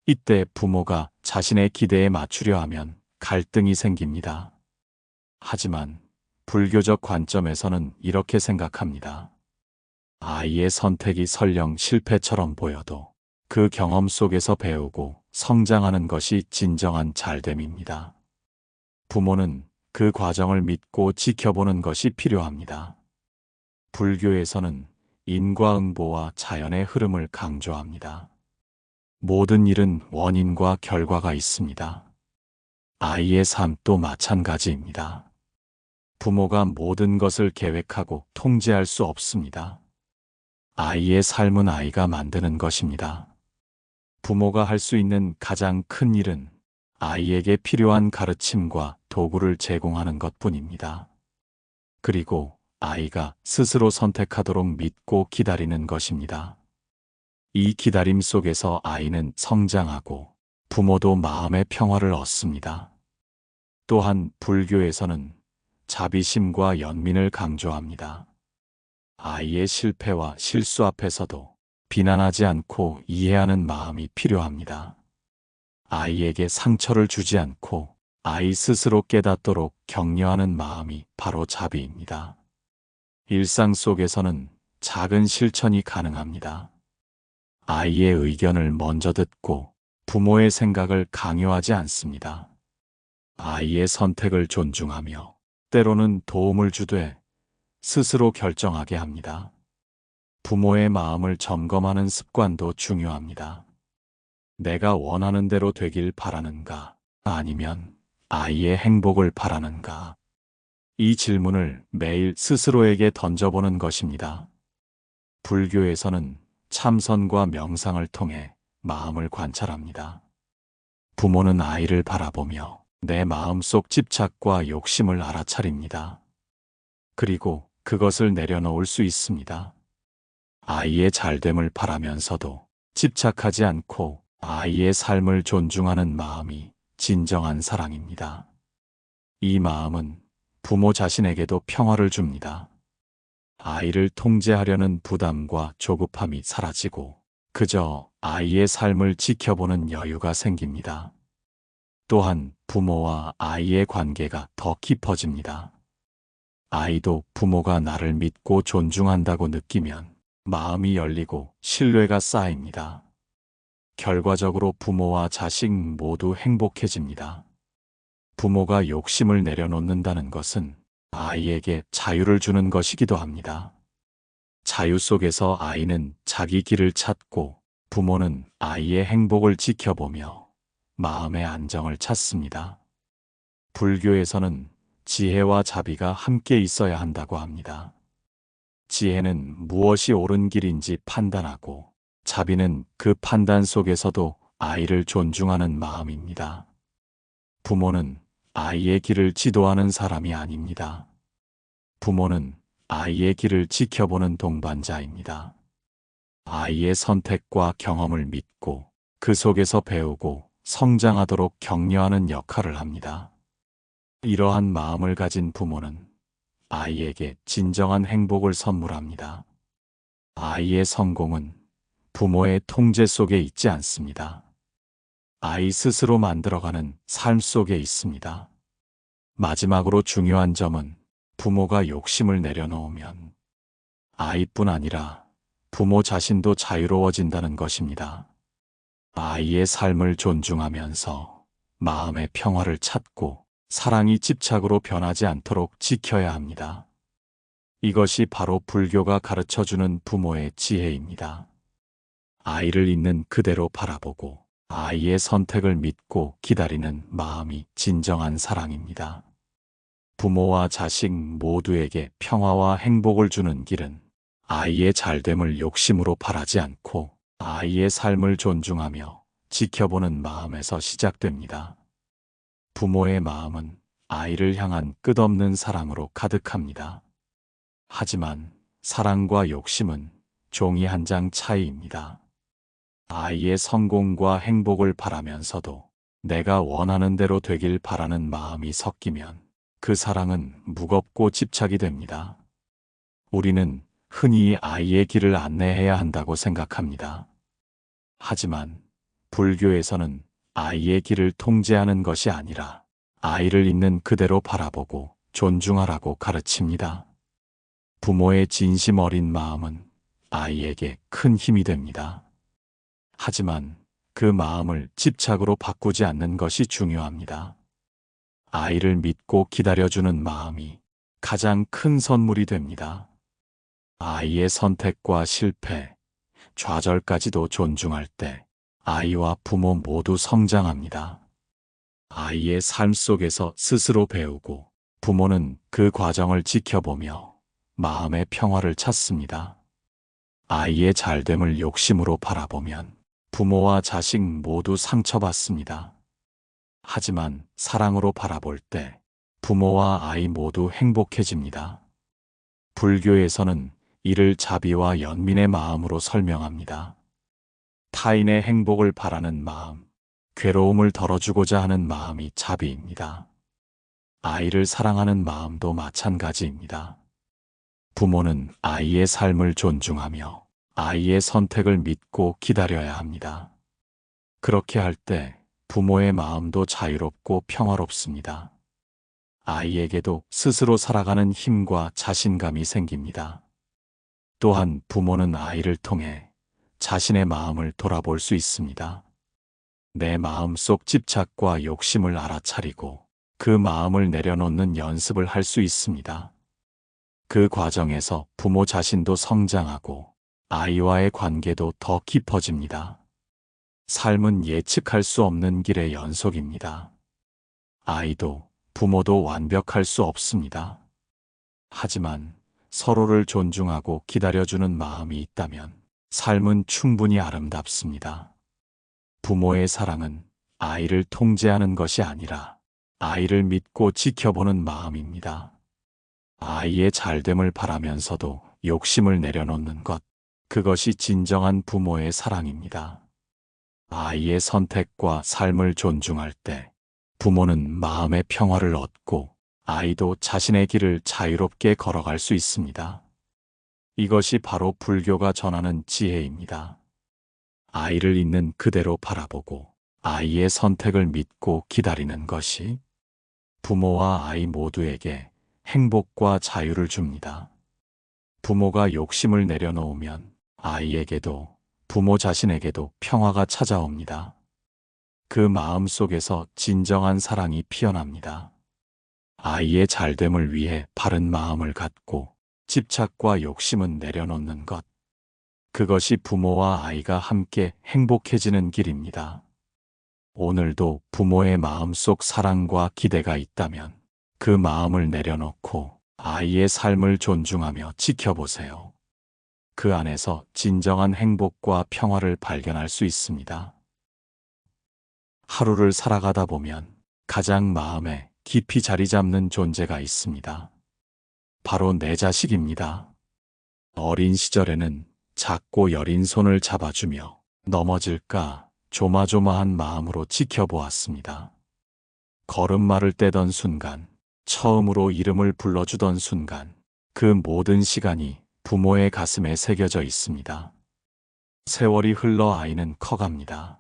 이때 부모가 자신의 기대에 맞추려 하면 갈등이 생깁니다. 하지만 불교적 관점에서는 이렇게 생각합니다. 아이의 선택이 설령 실패처럼 보여도 그 경험 속에서 배우고 성장하는 것이 진정한 잘됨입니다. 부모는 그 과정을 믿고 지켜보는 것이 필요합니다. 불교에서는 인과응보와 자연의 흐름을 강조합니다. 모든 일은 원인과 결과가 있습니다. 아이의 삶도 마찬가지입니다. 부모가 모든 것을 계획하고 통제할 수 없습니다. 아이의 삶은 아이가 만드는 것입니다. 부모가 할 수 있는 가장 큰 일은 아이에게 필요한 가르침과 도구를 제공하는 것뿐입니다. 그리고 아이가 스스로 선택하도록 믿고 기다리는 것입니다. 이 기다림 속에서 아이는 성장하고 부모도 마음의 평화를 얻습니다. 또한 불교에서는 자비심과 연민을 강조합니다. 아이의 실패와 실수 앞에서도 비난하지 않고 이해하는 마음이 필요합니다. 아이에게 상처를 주지 않고 아이 스스로 깨닫도록 격려하는 마음이 바로 자비입니다. 일상 속에서는 작은 실천이 가능합니다. 아이의 의견을 먼저 듣고 부모의 생각을 강요하지 않습니다. 아이의 선택을 존중하며 때로는 도움을 주되 스스로 결정하게 합니다. 부모의 마음을 점검하는 습관도 중요합니다. 내가 원하는 대로 되길 바라는가? 아니면 아이의 행복을 바라는가? 이 질문을 매일 스스로에게 던져보는 것입니다. 불교에서는 참선과 명상을 통해 마음을 관찰합니다. 부모는 아이를 바라보며 내 마음속 집착과 욕심을 알아차립니다. 그리고 그것을 내려놓을 수 있습니다. 아이의 잘됨을 바라면서도 집착하지 않고 아이의 삶을 존중하는 마음이 진정한 사랑입니다. 이 마음은 부모 자신에게도 평화를 줍니다. 아이를 통제하려는 부담과 조급함이 사라지고 그저 아이의 삶을 지켜보는 여유가 생깁니다. 또한 부모와 아이의 관계가 더 깊어집니다. 아이도 부모가 나를 믿고 존중한다고 느끼면 마음이 열리고 신뢰가 쌓입니다. 결과적으로 부모와 자식 모두 행복해집니다. 부모가 욕심을 내려놓는다는 것은 아이에게 자유를 주는 것이기도 합니다. 자유 속에서 아이는 자기 길을 찾고 부모는 아이의 행복을 지켜보며 마음의 안정을 찾습니다. 불교에서는 지혜와 자비가 함께 있어야 한다고 합니다. 지혜는 무엇이 옳은 길인지 판단하고 자비는 그 판단 속에서도 아이를 존중하는 마음입니다. 부모는 아이의 길을 지도하는 사람이 아닙니다. 부모는 아이의 길을 지켜보는 동반자입니다. 아이의 선택과 경험을 믿고 그 속에서 배우고 성장하도록 격려하는 역할을 합니다. 이러한 마음을 가진 부모는 아이에게 진정한 행복을 선물합니다. 아이의 성공은 부모의 통제 속에 있지 않습니다. 아이 스스로 만들어가는 삶 속에 있습니다. 마지막으로 중요한 점은 부모가 욕심을 내려놓으면 아이뿐 아니라 부모 자신도 자유로워진다는 것입니다. 아이의 삶을 존중하면서 마음의 평화를 찾고 사랑이 집착으로 변하지 않도록 지켜야 합니다. 이것이 바로 불교가 가르쳐주는 부모의 지혜입니다. 아이를 있는 그대로 바라보고 아이의 선택을 믿고 기다리는 마음이 진정한 사랑입니다. 부모와 자식 모두에게 평화와 행복을 주는 길은 아이의 잘됨을 욕심으로 바라지 않고 아이의 삶을 존중하며 지켜보는 마음에서 시작됩니다. 부모의 마음은 아이를 향한 끝없는 사랑으로 가득합니다. 하지만 사랑과 욕심은 종이 한 장 차이입니다. 아이의 성공과 행복을 바라면서도 내가 원하는 대로 되길 바라는 마음이 섞이면 그 사랑은 무겁고 집착이 됩니다. 우리는 흔히 아이의 길을 안내해야 한다고 생각합니다. 하지만 불교에서는 아이의 길을 통제하는 것이 아니라 아이를 있는 그대로 바라보고 존중하라고 가르칩니다. 부모의 진심 어린 마음은 아이에게 큰 힘이 됩니다. 하지만 그 마음을 집착으로 바꾸지 않는 것이 중요합니다. 아이를 믿고 기다려주는 마음이 가장 큰 선물이 됩니다. 아이의 선택과 실패, 좌절까지도 존중할 때 아이와 부모 모두 성장합니다. 아이의 삶 속에서 스스로 배우고 부모는 그 과정을 지켜보며 마음의 평화를 찾습니다. 아이의 잘됨을 욕심으로 바라보면 부모와 자식 모두 상처받습니다. 하지만 사랑으로 바라볼 때 부모와 아이 모두 행복해집니다. 불교에서는 이를 자비와 연민의 마음으로 설명합니다. 타인의 행복을 바라는 마음, 괴로움을 덜어주고자 하는 마음이 자비입니다. 아이를 사랑하는 마음도 마찬가지입니다. 부모는 아이의 삶을 존중하며 아이의 선택을 믿고 기다려야 합니다. 그렇게 할 때 부모의 마음도 자유롭고 평화롭습니다. 아이에게도 스스로 살아가는 힘과 자신감이 생깁니다. 또한 부모는 아이를 통해 자신의 마음을 돌아볼 수 있습니다. 내 마음 속 집착과 욕심을 알아차리고 그 마음을 내려놓는 연습을 할 수 있습니다. 그 과정에서 부모 자신도 성장하고 아이와의 관계도 더 깊어집니다. 삶은 예측할 수 없는 길의 연속입니다. 아이도 부모도 완벽할 수 없습니다. 하지만 서로를 존중하고 기다려주는 마음이 있다면 삶은 충분히 아름답습니다. 부모의 사랑은 아이를 통제하는 것이 아니라 아이를 믿고 지켜보는 마음입니다. 아이의 잘됨을 바라면서도 욕심을 내려놓는 것, 그것이 진정한 부모의 사랑입니다. 아이의 선택과 삶을 존중할 때 부모는 마음의 평화를 얻고 아이도 자신의 길을 자유롭게 걸어갈 수 있습니다. 이것이 바로 불교가 전하는 지혜입니다. 아이를 있는 그대로 바라보고 아이의 선택을 믿고 기다리는 것이 부모와 아이 모두에게 행복과 자유를 줍니다. 부모가 욕심을 내려놓으면 아이에게도 부모 자신에게도 평화가 찾아옵니다. 그 마음 속에서 진정한 사랑이 피어납니다. 아이의 잘됨을 위해 바른 마음을 갖고 집착과 욕심은 내려놓는 것. 그것이 부모와 아이가 함께 행복해지는 길입니다. 오늘도 부모의 마음속 사랑과 기대가 있다면 그 마음을 내려놓고 아이의 삶을 존중하며 지켜보세요. 그 안에서 진정한 행복과 평화를 발견할 수 있습니다. 하루를 살아가다 보면 가장 마음에 깊이 자리 잡는 존재가 있습니다. 바로 내 자식입니다. 어린 시절에는 작고 여린 손을 잡아주며 넘어질까 조마조마한 마음으로 지켜보았습니다. 걸음마를 떼던 순간, 처음으로 이름을 불러주던 순간, 그 모든 시간이 부모의 가슴에 새겨져 있습니다. 세월이 흘러 아이는 커갑니다.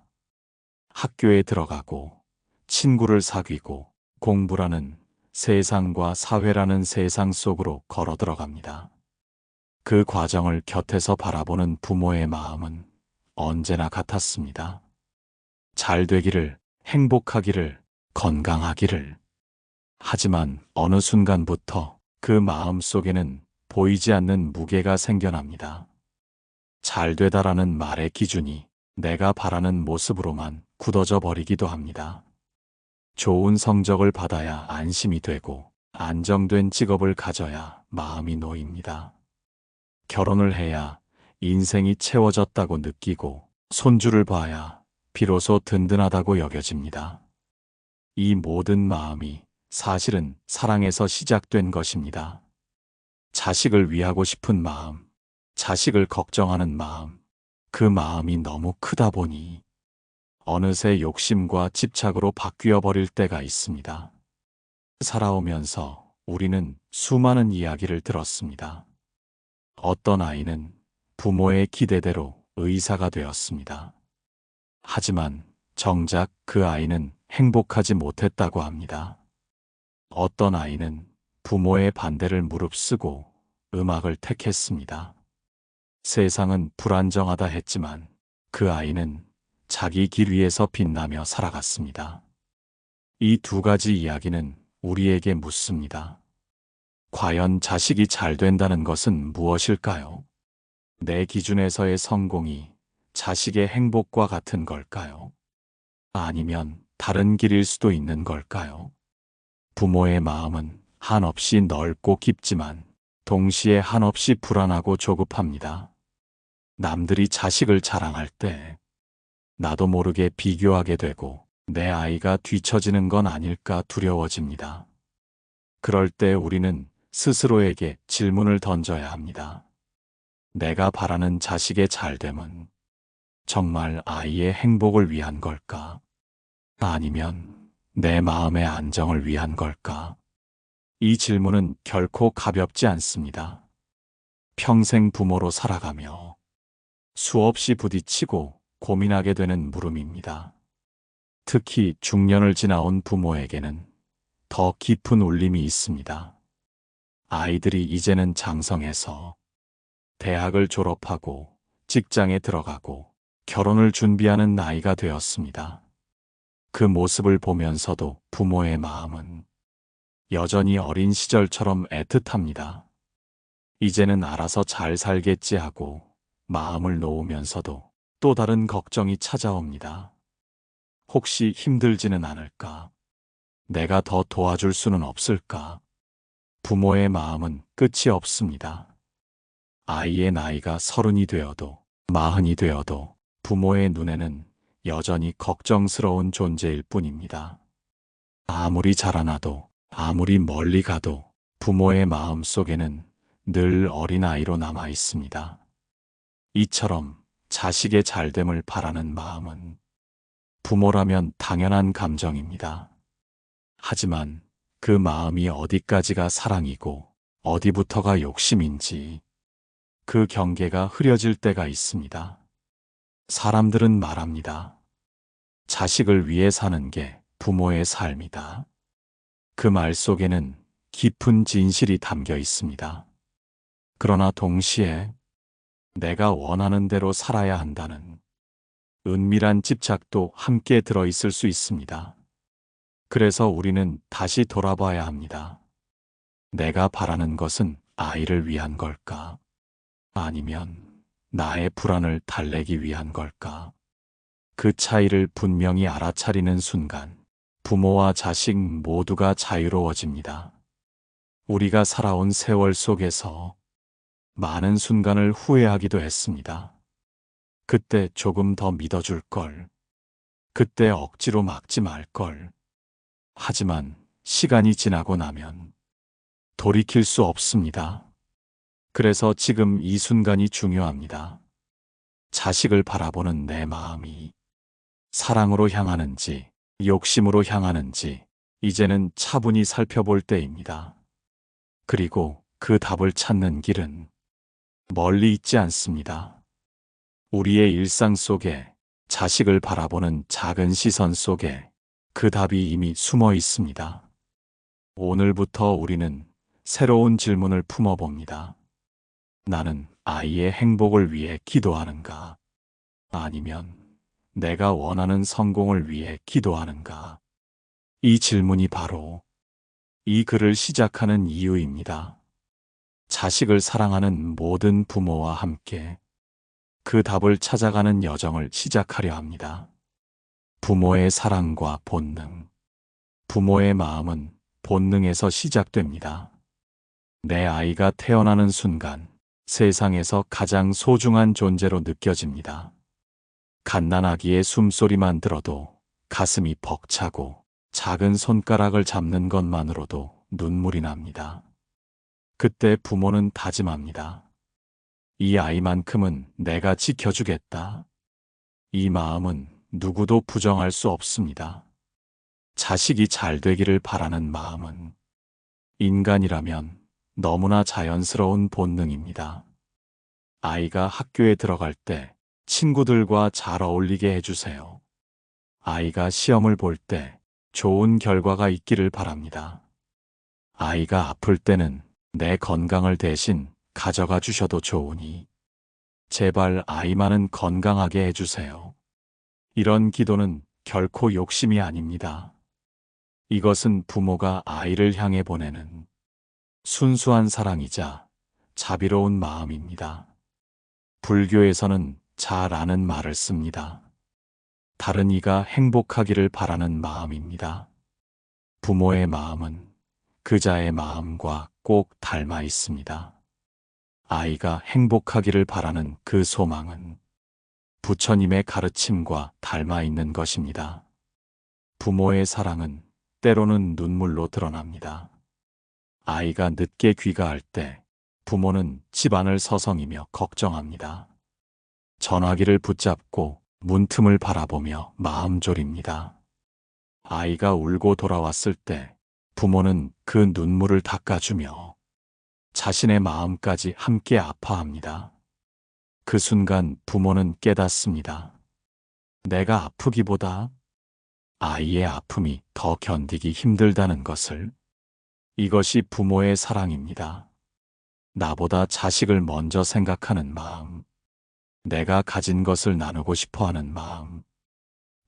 학교에 들어가고, 친구를 사귀고, 공부라는 세상과 사회라는 세상 속으로 걸어 들어갑니다. 그 과정을 곁에서 바라보는 부모의 마음은 언제나 같았습니다. 잘 되기를, 행복하기를, 건강하기를. 하지만 어느 순간부터 그 마음 속에는 보이지 않는 무게가 생겨납니다. 잘 되다라는 말의 기준이 내가 바라는 모습으로만 굳어져 버리기도 합니다. 좋은 성적을 받아야 안심이 되고 안정된 직업을 가져야 마음이 놓입니다. 결혼을 해야 인생이 채워졌다고 느끼고 손주를 봐야 비로소 든든하다고 여겨집니다. 이 모든 마음이 사실은 사랑에서 시작된 것입니다. 자식을 위하고 싶은 마음, 자식을 걱정하는 마음, 그 마음이 너무 크다 보니 어느새 욕심과 집착으로 바뀌어 버릴 때가 있습니다. 살아오면서 우리는 수많은 이야기를 들었습니다. 어떤 아이는 부모의 기대대로 의사가 되었습니다. 하지만 정작 그 아이는 행복하지 못했다고 합니다. 어떤 아이는 부모의 반대를 무릅쓰고 음악을 택했습니다. 세상은 불안정하다 했지만 그 아이는 자기 길 위에서 빛나며 살아갔습니다. 이 두 가지 이야기는 우리에게 묻습니다. 과연 자식이 잘 된다는 것은 무엇일까요? 내 기준에서의 성공이 자식의 행복과 같은 걸까요? 아니면 다른 길일 수도 있는 걸까요? 부모의 마음은 한없이 넓고 깊지만 동시에 한없이 불안하고 조급합니다. 남들이 자식을 자랑할 때 나도 모르게 비교하게 되고 내 아이가 뒤처지는 건 아닐까 두려워집니다. 그럴 때 우리는 스스로에게 질문을 던져야 합니다. 내가 바라는 자식의 잘됨은 정말 아이의 행복을 위한 걸까? 아니면 내 마음의 안정을 위한 걸까? 이 질문은 결코 가볍지 않습니다. 평생 부모로 살아가며 수없이 부딪히고 고민하게 되는 물음입니다. 특히 중년을 지나온 부모에게는 더 깊은 울림이 있습니다. 아이들이 이제는 장성해서 대학을 졸업하고 직장에 들어가고 결혼을 준비하는 나이가 되었습니다. 그 모습을 보면서도 부모의 마음은 여전히 어린 시절처럼 애틋합니다. 이제는 알아서 잘 살겠지 하고 마음을 놓으면서도 또 다른 걱정이 찾아옵니다. 혹시 힘들지는 않을까? 내가 더 도와줄 수는 없을까? 부모의 마음은 끝이 없습니다. 아이의 나이가 30이 되어도 40이 되어도 부모의 눈에는 여전히 걱정스러운 존재일 뿐입니다. 아무리 자라나도 아무리 멀리 가도 부모의 마음 속에는 늘 어린아이로 남아 있습니다. 이처럼 자식의 잘됨을 바라는 마음은 부모라면 당연한 감정입니다. 하지만 그 마음이 어디까지가 사랑이고 어디부터가 욕심인지 그 경계가 흐려질 때가 있습니다. 사람들은 말합니다. 자식을 위해 사는 게 부모의 삶이다. 그 말 속에는 깊은 진실이 담겨 있습니다. 그러나 동시에 내가 원하는 대로 살아야 한다는 은밀한 집착도 함께 들어있을 수 있습니다. 그래서 우리는 다시 돌아봐야 합니다. 내가 바라는 것은 아이를 위한 걸까? 아니면 나의 불안을 달래기 위한 걸까? 그 차이를 분명히 알아차리는 순간 부모와 자식 모두가 자유로워집니다. 우리가 살아온 세월 속에서 많은 순간을 후회하기도 했습니다. 그때 조금 더 믿어줄 걸. 그때 억지로 막지 말 걸. 하지만 시간이 지나고 나면 돌이킬 수 없습니다. 그래서 지금 이 순간이 중요합니다. 자식을 바라보는 내 마음이 사랑으로 향하는지 욕심으로 향하는지 이제는 차분히 살펴볼 때입니다. 그리고 그 답을 찾는 길은 멀리 있지 않습니다. 우리의 일상 속에 자식을 바라보는 작은 시선 속에 그 답이 이미 숨어 있습니다. 오늘부터 우리는 새로운 질문을 품어봅니다. 나는 아이의 행복을 위해 기도하는가? 아니면 내가 원하는 성공을 위해 기도하는가? 이 질문이 바로 이 글을 시작하는 이유입니다. 자식을 사랑하는 모든 부모와 함께 그 답을 찾아가는 여정을 시작하려 합니다. 부모의 사랑과 본능. 부모의 마음은 본능에서 시작됩니다. 내 아이가 태어나는 순간 세상에서 가장 소중한 존재로 느껴집니다. 갓난아기의 숨소리만 들어도 가슴이 벅차고 작은 손가락을 잡는 것만으로도 눈물이 납니다. 그때 부모는 다짐합니다. 이 아이만큼은 내가 지켜주겠다. 이 마음은 누구도 부정할 수 없습니다. 자식이 잘 되기를 바라는 마음은 인간이라면 너무나 자연스러운 본능입니다. 아이가 학교에 들어갈 때 친구들과 잘 어울리게 해주세요. 아이가 시험을 볼 때 좋은 결과가 있기를 바랍니다. 아이가 아플 때는 내 건강을 대신 가져가 주셔도 좋으니 제발 아이만은 건강하게 해주세요. 이런 기도는 결코 욕심이 아닙니다. 이것은 부모가 아이를 향해 보내는 순수한 사랑이자 자비로운 마음입니다. 불교에서는 잘 아는 말을 씁니다. 다른 이가 행복하기를 바라는 마음입니다. 부모의 마음은 그자의 마음과 꼭 닮아 있습니다. 아이가 행복하기를 바라는 그 소망은 부처님의 가르침과 닮아 있는 것입니다. 부모의 사랑은 때로는 눈물로 드러납니다. 아이가 늦게 귀가할 때 부모는 집안을 서성이며 걱정합니다. 전화기를 붙잡고 문틈을 바라보며 마음 졸입니다. 아이가 울고 돌아왔을 때 부모는 그 눈물을 닦아주며 자신의 마음까지 함께 아파합니다. 그 순간 부모는 깨닫습니다. 내가 아프기보다 아이의 아픔이 더 견디기 힘들다는 것을. 이것이 부모의 사랑입니다. 나보다 자식을 먼저 생각하는 마음, 내가 가진 것을 나누고 싶어 하는 마음.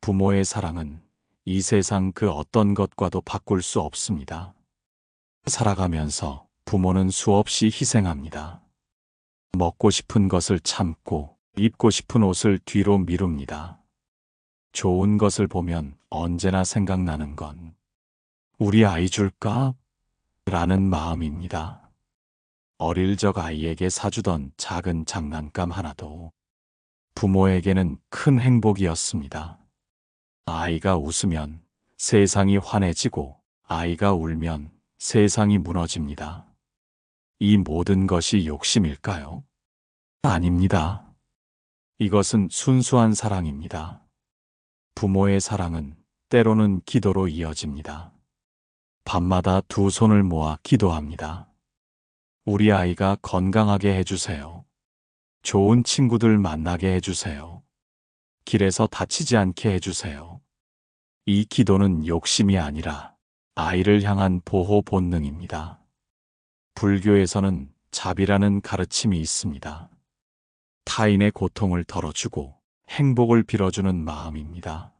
부모의 사랑은 이 세상 그 어떤 것과도 바꿀 수 없습니다. 살아가면서 부모는 수없이 희생합니다. 먹고 싶은 것을 참고 입고 싶은 옷을 뒤로 미룹니다. 좋은 것을 보면 언제나 생각나는 건 우리 아이 줄까? 라는 마음입니다. 어릴 적 아이에게 사주던 작은 장난감 하나도 부모에게는 큰 행복이었습니다. 아이가 웃으면 세상이 환해지고 아이가 울면 세상이 무너집니다. 이 모든 것이 욕심일까요? 아닙니다. 이것은 순수한 사랑입니다. 부모의 사랑은 때로는 기도로 이어집니다. 밤마다 두 손을 모아 기도합니다. 우리 아이가 건강하게 해주세요. 좋은 친구들 만나게 해주세요. 길에서 다치지 않게 해주세요. 이 기도는 욕심이 아니라 아이를 향한 보호 본능입니다. 불교에서는 자비라는 가르침이 있습니다. 타인의 고통을 덜어주고 행복을 빌어주는 마음입니다.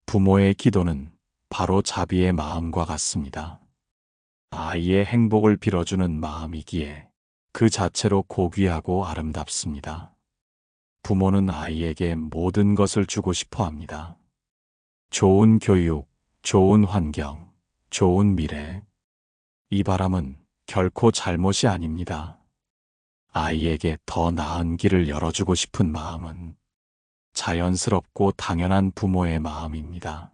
부모의 기도는 바로 자비의 마음과 같습니다. 아이의 행복을 빌어주는 마음이기에 그 자체로 고귀하고 아름답습니다. 부모는 아이에게 모든 것을 주고 싶어 합니다. 좋은 교육, 좋은 환경, 좋은 미래. 이 바람은 결코 잘못이 아닙니다. 아이에게 더 나은 길을 열어주고 싶은 마음은 자연스럽고 당연한 부모의 마음입니다.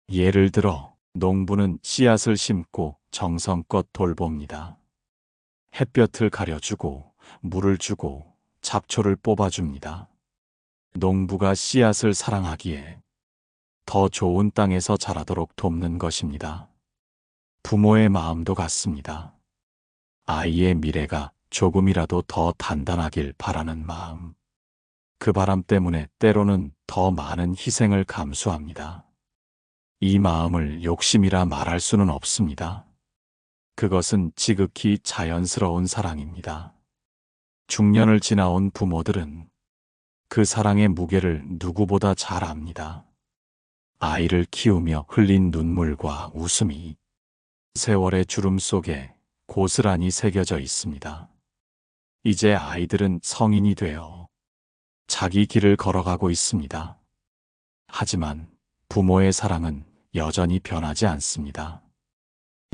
예를 들어 농부는 씨앗을 심고 정성껏 돌봅니다. 햇볕을 가려주고 물을 주고 잡초를 뽑아줍니다. 농부가 씨앗을 사랑하기에 더 좋은 땅에서 자라도록 돕는 것입니다. 부모의 마음도 같습니다. 아이의 미래가 조금이라도 더 단단하길 바라는 마음. 그 바람 때문에 때로는 더 많은 희생을 감수합니다. 이 마음을 욕심이라 말할 수는 없습니다. 그것은 지극히 자연스러운 사랑입니다. 중년을 지나온 부모들은 그 사랑의 무게를 누구보다 잘 압니다. 아이를 키우며 흘린 눈물과 웃음이 세월의 주름 속에 고스란히 새겨져 있습니다. 이제 아이들은 성인이 되어 자기 길을 걸어가고 있습니다. 하지만 부모의 사랑은 여전히 변하지 않습니다.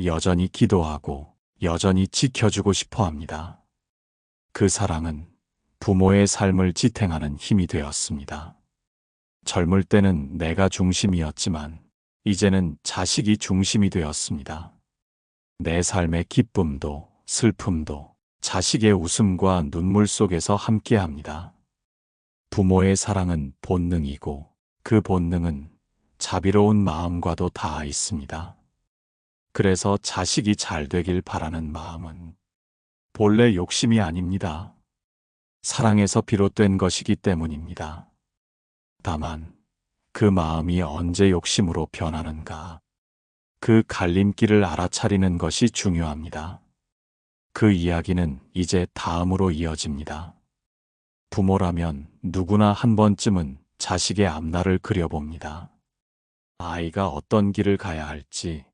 여전히 기도하고 여전히 지켜주고 싶어 합니다. 그 사랑은 부모의 삶을 지탱하는 힘이 되었습니다. 젊을 때는 내가 중심이었지만 이제는 자식이 중심이 되었습니다. 내 삶의 기쁨도 슬픔도 자식의 웃음과 눈물 속에서 함께합니다. 부모의 사랑은 본능이고 그 본능은 자비로운 마음과도 닿아 있습니다. 그래서 자식이 잘 되길 바라는 마음은 본래 욕심이 아닙니다. 사랑에서 비롯된 것이기 때문입니다. 다만 그 마음이 언제 욕심으로 변하는가, 그 갈림길을 알아차리는 것이 중요합니다. 그 이야기는 이제 다음으로 이어집니다. 부모라면 누구나 한 번쯤은 자식의 앞날을 그려봅니다. 아이가 어떤 길을 가야 할지,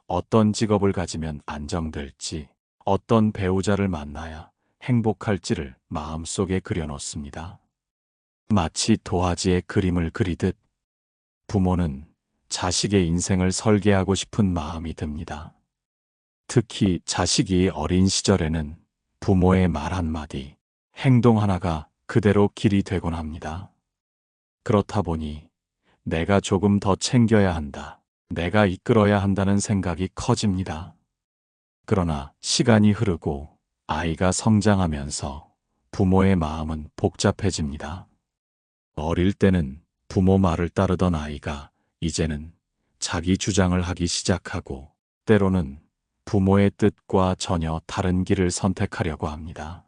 어떤 직업을 가지면 안정될지, 어떤 배우자를 만나야 행복할지를 마음속에 그려놓습니다. 마치 도화지에 그림을 그리듯 부모는 자식의 인생을 설계하고 싶은 마음이 듭니다. 특히 자식이 어린 시절에는 부모의 말 한마디, 행동 하나가 그대로 길이 되곤 합니다. 그렇다 보니 내가 조금 더 챙겨야 한다, 내가 이끌어야 한다는 생각이 커집니다. 그러나 시간이 흐르고 아이가 성장하면서 부모의 마음은 복잡해집니다. 어릴 때는 부모 말을 따르던 아이가 이제는 자기 주장을 하기 시작하고 때로는 부모의 뜻과 전혀 다른 길을 선택하려고 합니다.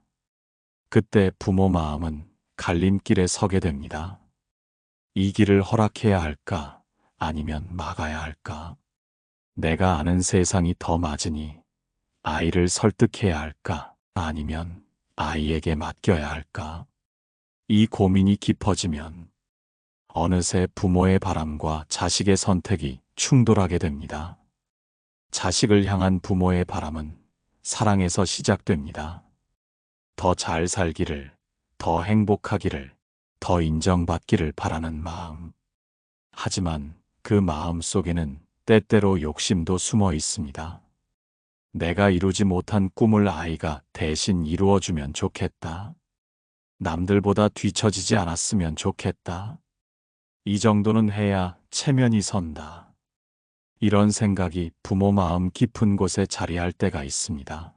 그때 부모 마음은 갈림길에 서게 됩니다. 이 길을 허락해야 할까? 아니면 막아야 할까? 내가 아는 세상이 더 맞으니 아이를 설득해야 할까? 아니면 아이에게 맡겨야 할까? 이 고민이 깊어지면 어느새 부모의 바람과 자식의 선택이 충돌하게 됩니다. 자식을 향한 부모의 바람은 사랑에서 시작됩니다. 더 잘 살기를, 더 행복하기를, 더 인정받기를 바라는 마음. 하지만 그 마음 속에는 때때로 욕심도 숨어 있습니다. 내가 이루지 못한 꿈을 아이가 대신 이루어주면 좋겠다. 남들보다 뒤처지지 않았으면 좋겠다. 이 정도는 해야 체면이 선다. 이런 생각이 부모 마음 깊은 곳에 자리할 때가 있습니다.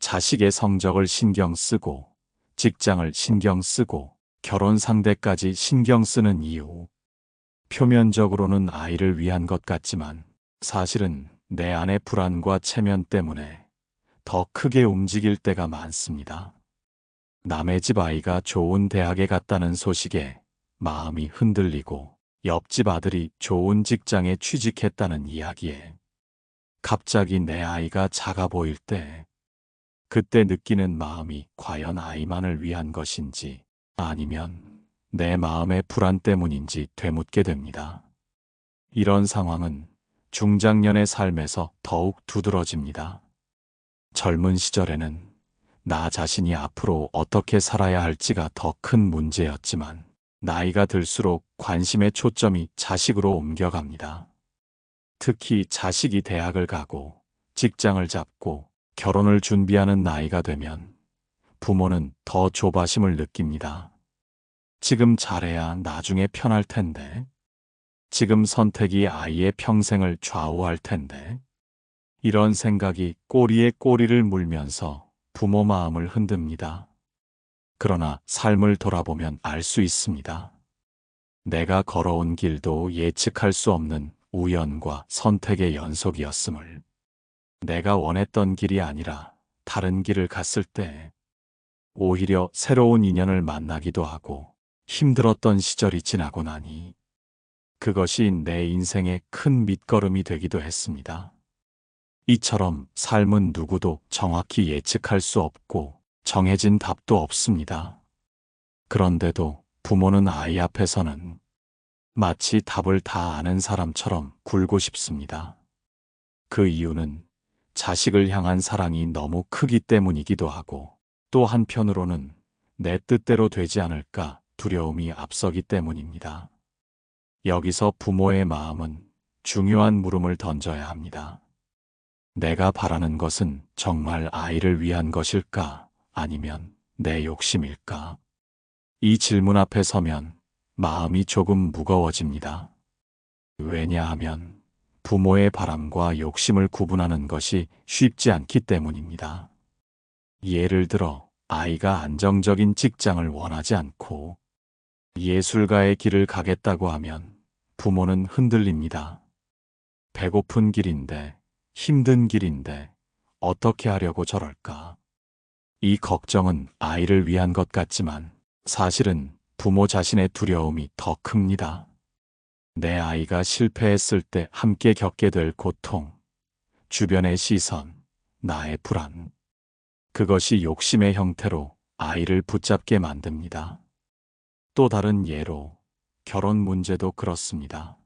자식의 성적을 신경 쓰고, 직장을 신경 쓰고, 결혼 상대까지 신경 쓰는 이유. 표면적으로는 아이를 위한 것 같지만 사실은 내 안의 불안과 체면 때문에 더 크게 움직일 때가 많습니다. 남의 집 아이가 좋은 대학에 갔다는 소식에 마음이 흔들리고 옆집 아들이 좋은 직장에 취직했다는 이야기에 갑자기 내 아이가 작아 보일 때 그때 느끼는 마음이 과연 아이만을 위한 것인지 아니면 내 마음의 불안 때문인지 되묻게 됩니다. 이런 상황은 중장년의 삶에서 더욱 두드러집니다. 젊은 시절에는 나 자신이 앞으로 어떻게 살아야 할지가 더 큰 문제였지만 나이가 들수록 관심의 초점이 자식으로 옮겨갑니다. 특히 자식이 대학을 가고 직장을 잡고 결혼을 준비하는 나이가 되면 부모는 더 조바심을 느낍니다. 지금 잘해야 나중에 편할 텐데. 지금 선택이 아이의 평생을 좌우할 텐데. 이런 생각이 꼬리에 꼬리를 물면서 부모 마음을 흔듭니다. 그러나 삶을 돌아보면 알 수 있습니다. 내가 걸어온 길도 예측할 수 없는 우연과 선택의 연속이었음을. 내가 원했던 길이 아니라 다른 길을 갔을 때 오히려 새로운 인연을 만나기도 하고 힘들었던 시절이 지나고 나니 그것이 내 인생의 큰 밑거름이 되기도 했습니다. 이처럼 삶은 누구도 정확히 예측할 수 없고 정해진 답도 없습니다. 그런데도 부모는 아이 앞에서는 마치 답을 다 아는 사람처럼 굴고 싶습니다. 그 이유는 자식을 향한 사랑이 너무 크기 때문이기도 하고 또 한편으로는 내 뜻대로 되지 않을까 두려움이 앞서기 때문입니다. 여기서 부모의 마음은 중요한 물음을 던져야 합니다. 내가 바라는 것은 정말 아이를 위한 것일까? 아니면 내 욕심일까? 이 질문 앞에 서면 마음이 조금 무거워집니다. 왜냐하면 부모의 바람과 욕심을 구분하는 것이 쉽지 않기 때문입니다. 예를 들어 아이가 안정적인 직장을 원하지 않고 예술가의 길을 가겠다고 하면 부모는 흔들립니다. 배고픈 길인데, 힘든 길인데 어떻게 하려고 저럴까? 이 걱정은 아이를 위한 것 같지만 사실은 부모 자신의 두려움이 더 큽니다. 내 아이가 실패했을 때 함께 겪게 될 고통, 주변의 시선, 나의 불안. 그것이 욕심의 형태로 아이를 붙잡게 만듭니다. 또 다른 예로 결혼 문제도 그렇습니다.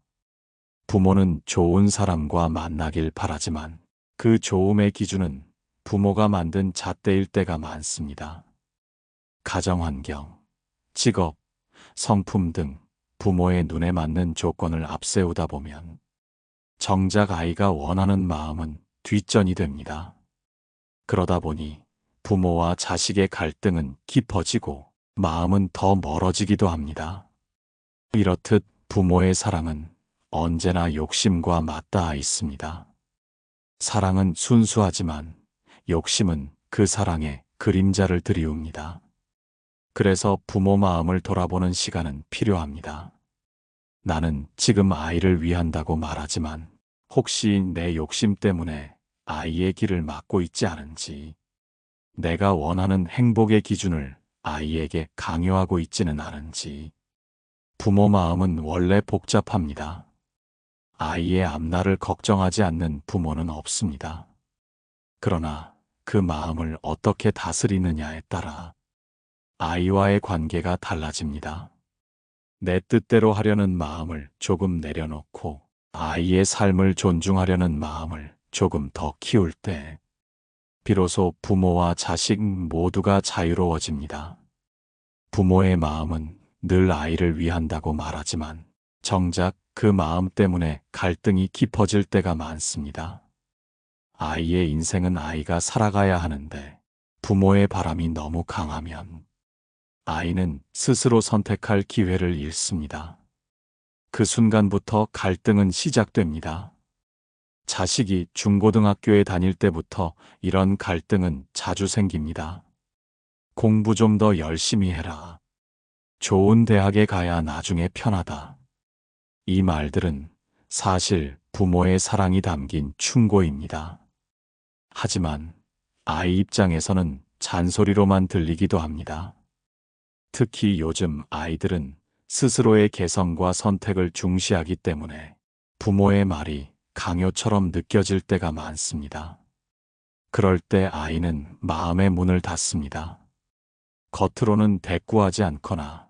부모는 좋은 사람과 만나길 바라지만 그 좋음의 기준은 부모가 만든 잣대일 때가 많습니다. 가정환경, 직업, 성품 등 부모의 눈에 맞는 조건을 앞세우다 보면 정작 아이가 원하는 마음은 뒷전이 됩니다. 그러다 보니 부모와 자식의 갈등은 깊어지고 마음은 더 멀어지기도 합니다. 이렇듯 부모의 사랑은 언제나 욕심과 맞닿아 있습니다. 사랑은 순수하지만 욕심은 그 사랑에 그림자를 드리웁니다. 그래서 부모 마음을 돌아보는 시간은 필요합니다. 나는 지금 아이를 위한다고 말하지만 혹시 내 욕심 때문에 아이의 길을 막고 있지 않은지, 내가 원하는 행복의 기준을 아이에게 강요하고 있지는 않은지. 부모 마음은 원래 복잡합니다. 아이의 앞날을 걱정하지 않는 부모는 없습니다. 그러나 그 마음을 어떻게 다스리느냐에 따라 아이와의 관계가 달라집니다. 내 뜻대로 하려는 마음을 조금 내려놓고 아이의 삶을 존중하려는 마음을 조금 더 키울 때 비로소 부모와 자식 모두가 자유로워집니다. 부모의 마음은 늘 아이를 위한다고 말하지만 정작 그 마음 때문에 갈등이 깊어질 때가 많습니다. 아이의 인생은 아이가 살아가야 하는데 부모의 바람이 너무 강하면 아이는 스스로 선택할 기회를 잃습니다. 그 순간부터 갈등은 시작됩니다. 자식이 중고등학교에 다닐 때부터 이런 갈등은 자주 생깁니다. 공부 좀 더 열심히 해라. 좋은 대학에 가야 나중에 편하다. 이 말들은 사실 부모의 사랑이 담긴 충고입니다. 하지만 아이 입장에서는 잔소리로만 들리기도 합니다. 특히 요즘 아이들은 스스로의 개성과 선택을 중시하기 때문에 부모의 말이 강요처럼 느껴질 때가 많습니다. 그럴 때 아이는 마음의 문을 닫습니다. 겉으로는 대꾸하지 않거나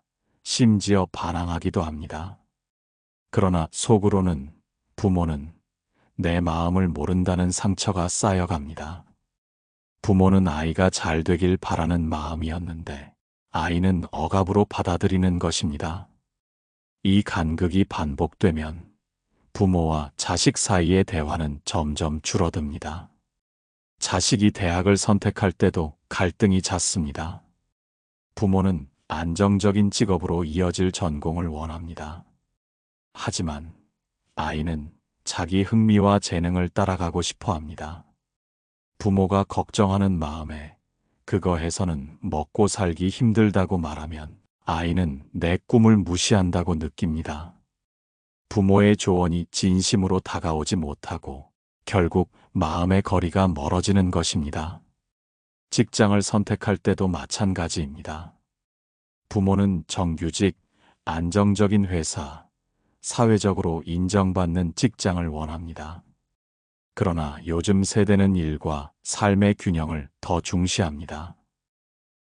심지어 반항하기도 합니다. 그러나 속으로는 부모는 내 마음을 모른다는 상처가 쌓여갑니다. 부모는 아이가 잘 되길 바라는 마음이었는데 아이는 억압으로 받아들이는 것입니다. 이 간극이 반복되면 부모와 자식 사이의 대화는 점점 줄어듭니다. 자식이 대학을 선택할 때도 갈등이 잦습니다. 부모는 안정적인 직업으로 이어질 전공을 원합니다. 하지만 아이는 자기 흥미와 재능을 따라가고 싶어 합니다. 부모가 걱정하는 마음에 그거에서는 먹고 살기 힘들다고 말하면 아이는 내 꿈을 무시한다고 느낍니다. 부모의 조언이 진심으로 다가오지 못하고 결국 마음의 거리가 멀어지는 것입니다. 직장을 선택할 때도 마찬가지입니다. 부모는 정규직, 안정적인 회사, 사회적으로 인정받는 직장을 원합니다. 그러나 요즘 세대는 일과 삶의 균형을 더 중시합니다.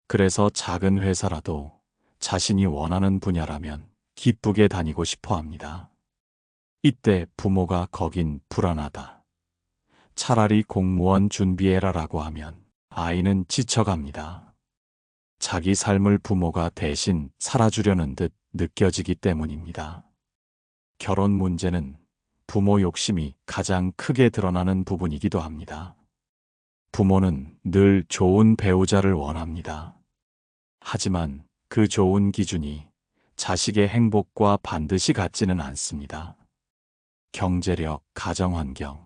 그래서 작은 회사라도 자신이 원하는 분야라면 기쁘게 다니고 싶어 합니다. 이때 부모가 거긴 불안하다. 차라리 공무원 준비해라라고 하면 아이는 지쳐갑니다. 자기 삶을 부모가 대신 살아주려는 듯 느껴지기 때문입니다. 결혼 문제는 부모 욕심이 가장 크게 드러나는 부분이기도 합니다. 부모는 늘 좋은 배우자를 원합니다. 하지만 그 좋은 기준이 자식의 행복과 반드시 같지는 않습니다. 경제력, 가정환경,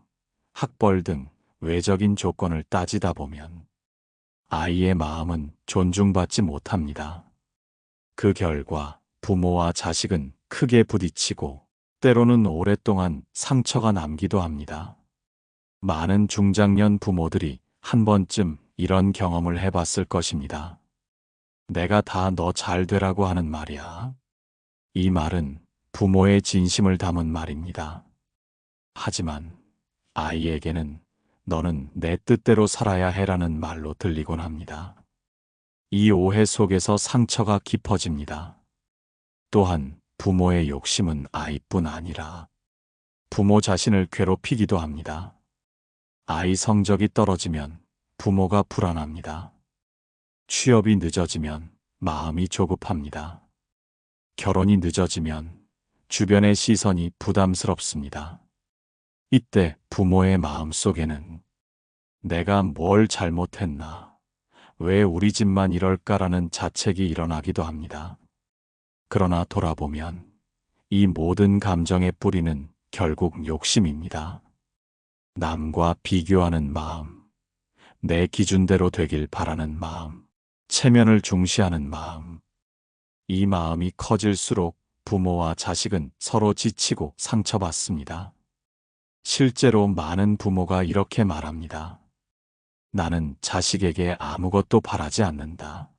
학벌 등 외적인 조건을 따지다 보면 아이의 마음은 존중받지 못합니다. 그 결과 부모와 자식은 크게 부딪히고 때로는 오랫동안 상처가 남기도 합니다. 많은 중장년 부모들이 한 번쯤 이런 경험을 해봤을 것입니다. 내가 다 너 잘 되라고 하는 말이야. 이 말은 부모의 진심을 담은 말입니다. 하지만 아이에게는 너는 내 뜻대로 살아야 해라는 말로 들리곤 합니다. 이 오해 속에서 상처가 깊어집니다. 또한 부모의 욕심은 아이뿐 아니라 부모 자신을 괴롭히기도 합니다. 아이 성적이 떨어지면 부모가 불안합니다. 취업이 늦어지면 마음이 조급합니다. 결혼이 늦어지면 주변의 시선이 부담스럽습니다. 이때 부모의 마음 속에는 내가 뭘 잘못했나, 왜 우리 집만 이럴까라는 자책이 일어나기도 합니다. 그러나 돌아보면 이 모든 감정의 뿌리는 결국 욕심입니다. 남과 비교하는 마음, 내 기준대로 되길 바라는 마음, 체면을 중시하는 마음. 이 마음이 커질수록 부모와 자식은 서로 지치고 상처받습니다. 실제로 많은 부모가 이렇게 말합니다. 나는 자식에게 아무것도 바라지 않는다.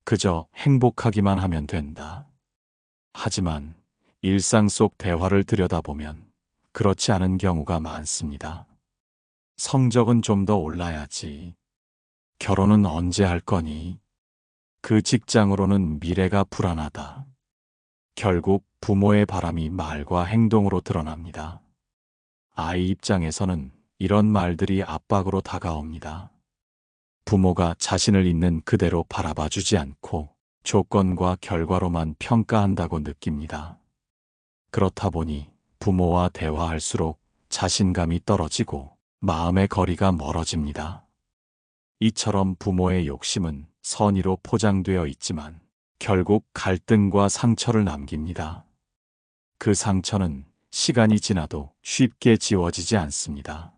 그저 행복하기만 하면 된다. 하지만 일상 속 대화를 들여다보면 그렇지 않은 경우가 많습니다. 성적은 좀 더 올라야지. 결혼은 언제 할 거니? 그 직장으로는 미래가 불안하다. 결국 부모의 바람이 말과 행동으로 드러납니다. 아이 입장에서는 이런 말들이 압박으로 다가옵니다. 부모가 자신을 있는 그대로 바라봐 주지 않고 조건과 결과로만 평가한다고 느낍니다. 그렇다 보니 부모와 대화할수록 자신감이 떨어지고 마음의 거리가 멀어집니다. 이처럼 부모의 욕심은 선의로 포장되어 있지만 결국 갈등과 상처를 남깁니다. 그 상처는 시간이 지나도 쉽게 지워지지 않습니다.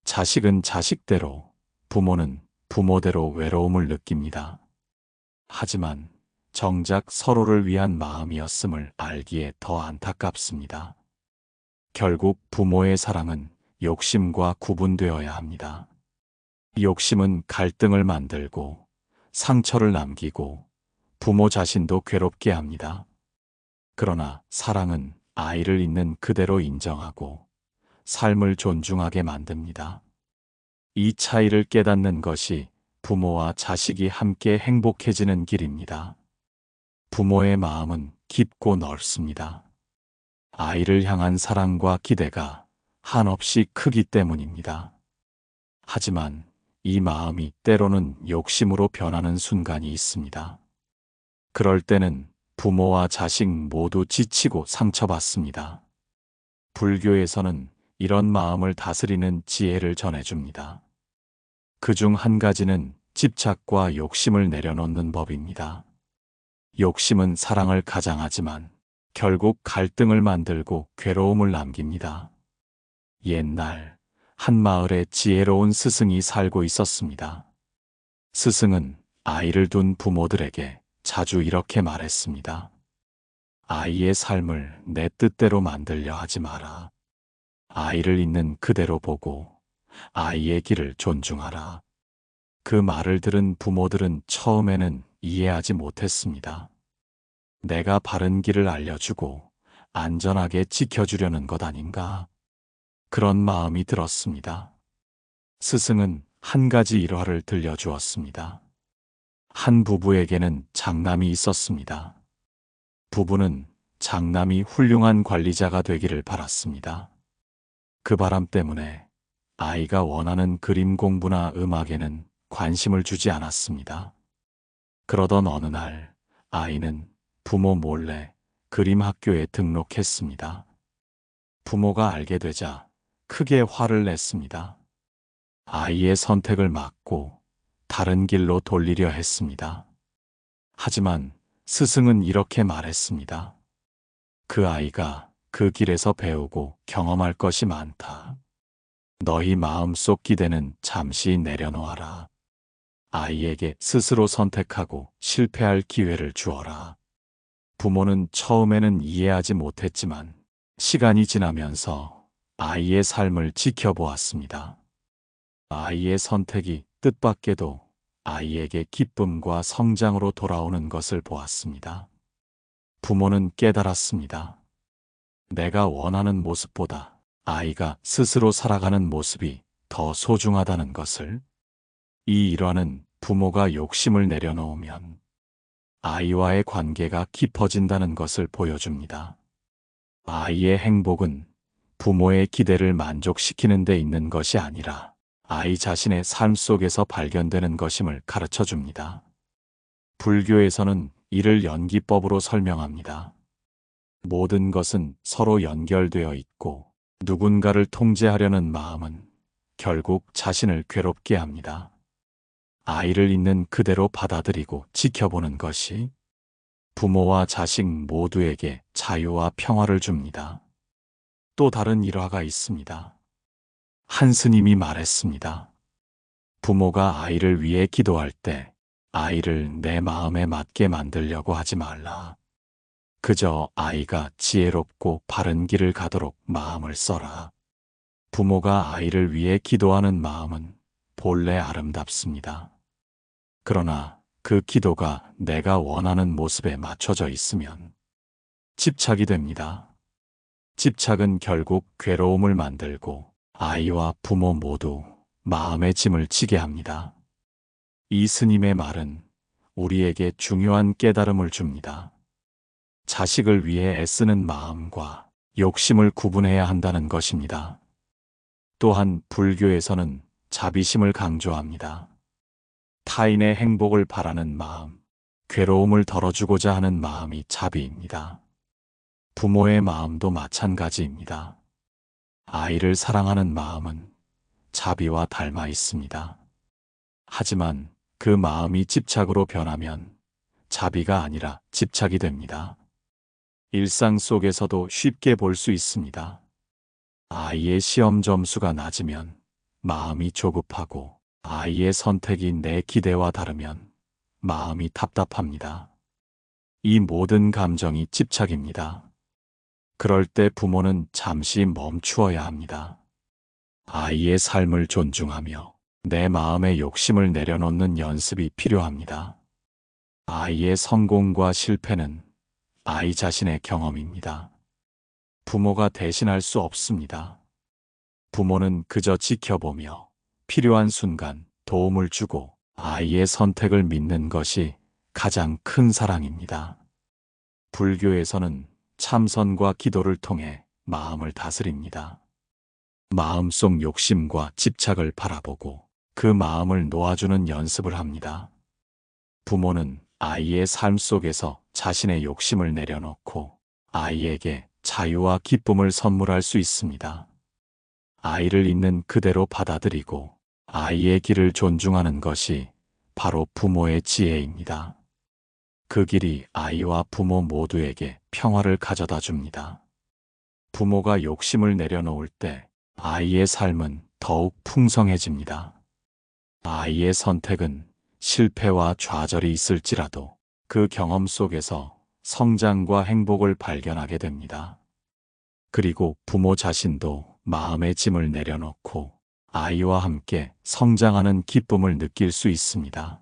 자식은 자식대로, 부모는 부모대로 외로움을 느낍니다. 하지만 정작 서로를 위한 마음이었음을 알기에 더 안타깝습니다. 결국 부모의 사랑은 욕심과 구분되어야 합니다. 욕심은 갈등을 만들고 상처를 남기고 부모 자신도 괴롭게 합니다. 그러나 사랑은 아이를 있는 그대로 인정하고 삶을 존중하게 만듭니다. 이 차이를 깨닫는 것이 부모와 자식이 함께 행복해지는 길입니다. 부모의 마음은 깊고 넓습니다. 아이를 향한 사랑과 기대가 한없이 크기 때문입니다. 하지만 이 마음이 때로는 욕심으로 변하는 순간이 있습니다. 그럴 때는 부모와 자식 모두 지치고 상처받습니다. 불교에서는 이런 마음을 다스리는 지혜를 전해줍니다. 그중 한 가지는 집착과 욕심을 내려놓는 법입니다. 욕심은 사랑을 가장하지만 결국 갈등을 만들고 괴로움을 남깁니다. 옛날 한 마을에 지혜로운 스승이 살고 있었습니다. 스승은 아이를 둔 부모들에게 자주 이렇게 말했습니다. 아이의 삶을 내 뜻대로 만들려 하지 마라. 아이를 있는 그대로 보고 아이의 길을 존중하라. 그 말을 들은 부모들은 처음에는 이해하지 못했습니다. 내가 바른 길을 알려주고 안전하게 지켜주려는 것 아닌가? 그런 마음이 들었습니다. 스승은 한 가지 일화를 들려주었습니다. 한 부부에게는 장남이 있었습니다. 부부는 장남이 훌륭한 관리자가 되기를 바랐습니다. 그 바람 때문에 아이가 원하는 그림 공부나 음악에는 관심을 주지 않았습니다. 그러던 어느 날 아이는 부모 몰래 그림 학교에 등록했습니다. 부모가 알게 되자 크게 화를 냈습니다. 아이의 선택을 막고 다른 길로 돌리려 했습니다. 하지만 스승은 이렇게 말했습니다. 그 아이가 그 길에서 배우고 경험할 것이 많다. 너희 마음속 기대는 잠시 내려놓아라. 아이에게 스스로 선택하고 실패할 기회를 주어라. 부모는 처음에는 이해하지 못했지만 시간이 지나면서 아이의 삶을 지켜보았습니다. 아이의 선택이 뜻밖에도 아이에게 기쁨과 성장으로 돌아오는 것을 보았습니다. 부모는 깨달았습니다. 내가 원하는 모습보다 아이가 스스로 살아가는 모습이 더 소중하다는 것을. 이 일화는 부모가 욕심을 내려놓으면 아이와의 관계가 깊어진다는 것을 보여줍니다. 아이의 행복은 부모의 기대를 만족시키는 데 있는 것이 아니라 아이 자신의 삶 속에서 발견되는 것임을 가르쳐 줍니다. 불교에서는 이를 연기법으로 설명합니다. 모든 것은 서로 연결되어 있고 누군가를 통제하려는 마음은 결국 자신을 괴롭게 합니다. 아이를 있는 그대로 받아들이고 지켜보는 것이 부모와 자식 모두에게 자유와 평화를 줍니다. 또 다른 일화가 있습니다. 한 스님이 말했습니다. 부모가 아이를 위해 기도할 때 아이를 내 마음에 맞게 만들려고 하지 말라. 그저 아이가 지혜롭고 바른 길을 가도록 마음을 써라. 부모가 아이를 위해 기도하는 마음은 본래 아름답습니다. 그러나 그 기도가 내가 원하는 모습에 맞춰져 있으면 집착이 됩니다. 집착은 결국 괴로움을 만들고 아이와 부모 모두 마음의 짐을 지게 합니다. 이 스님의 말은 우리에게 중요한 깨달음을 줍니다. 자식을 위해 애쓰는 마음과 욕심을 구분해야 한다는 것입니다. 또한 불교에서는 자비심을 강조합니다. 타인의 행복을 바라는 마음, 괴로움을 덜어주고자 하는 마음이 자비입니다. 부모의 마음도 마찬가지입니다. 아이를 사랑하는 마음은 자비와 닮아 있습니다. 하지만 그 마음이 집착으로 변하면 자비가 아니라 집착이 됩니다. 일상 속에서도 쉽게 볼 수 있습니다. 아이의 시험 점수가 낮으면 마음이 조급하고 아이의 선택이 내 기대와 다르면 마음이 답답합니다. 이 모든 감정이 집착입니다. 그럴 때 부모는 잠시 멈추어야 합니다. 아이의 삶을 존중하며 내 마음의 욕심을 내려놓는 연습이 필요합니다. 아이의 성공과 실패는 아이 자신의 경험입니다. 부모가 대신할 수 없습니다. 부모는 그저 지켜보며 필요한 순간 도움을 주고 아이의 선택을 믿는 것이 가장 큰 사랑입니다. 불교에서는 참선과 기도를 통해 마음을 다스립니다. 마음속 욕심과 집착을 바라보고 그 마음을 놓아주는 연습을 합니다. 부모는 아이의 삶 속에서 자신의 욕심을 내려놓고 아이에게 자유와 기쁨을 선물할 수 있습니다. 아이를 있는 그대로 받아들이고 아이의 길을 존중하는 것이 바로 부모의 지혜입니다. 그 길이 아이와 부모 모두에게 평화를 가져다 줍니다. 부모가 욕심을 내려놓을 때 아이의 삶은 더욱 풍성해집니다. 아이의 선택은 실패와 좌절이 있을지라도 그 경험 속에서 성장과 행복을 발견하게 됩니다. 그리고 부모 자신도 마음의 짐을 내려놓고 아이와 함께 성장하는 기쁨을 느낄 수 있습니다.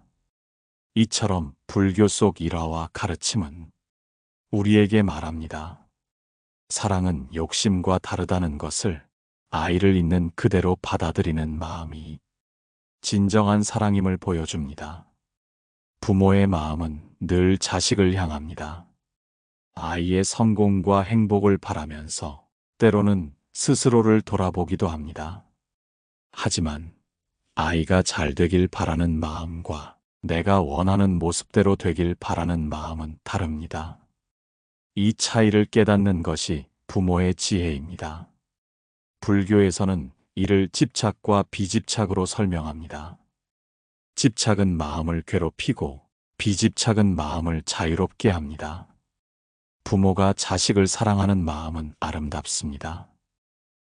이처럼 불교 속 일화와 가르침은 우리에게 말합니다. 사랑은 욕심과 다르다는 것을 아이를 있는 그대로 받아들이는 마음이 진정한 사랑임을 보여줍니다. 부모의 마음은 늘 자식을 향합니다. 아이의 성공과 행복을 바라면서 때로는 스스로를 돌아보기도 합니다. 하지만 아이가 잘 되길 바라는 마음과 내가 원하는 모습대로 되길 바라는 마음은 다릅니다. 이 차이를 깨닫는 것이 부모의 지혜입니다. 불교에서는 이를 집착과 비집착으로 설명합니다. 집착은 마음을 괴롭히고 비집착은 마음을 자유롭게 합니다. 부모가 자식을 사랑하는 마음은 아름답습니다.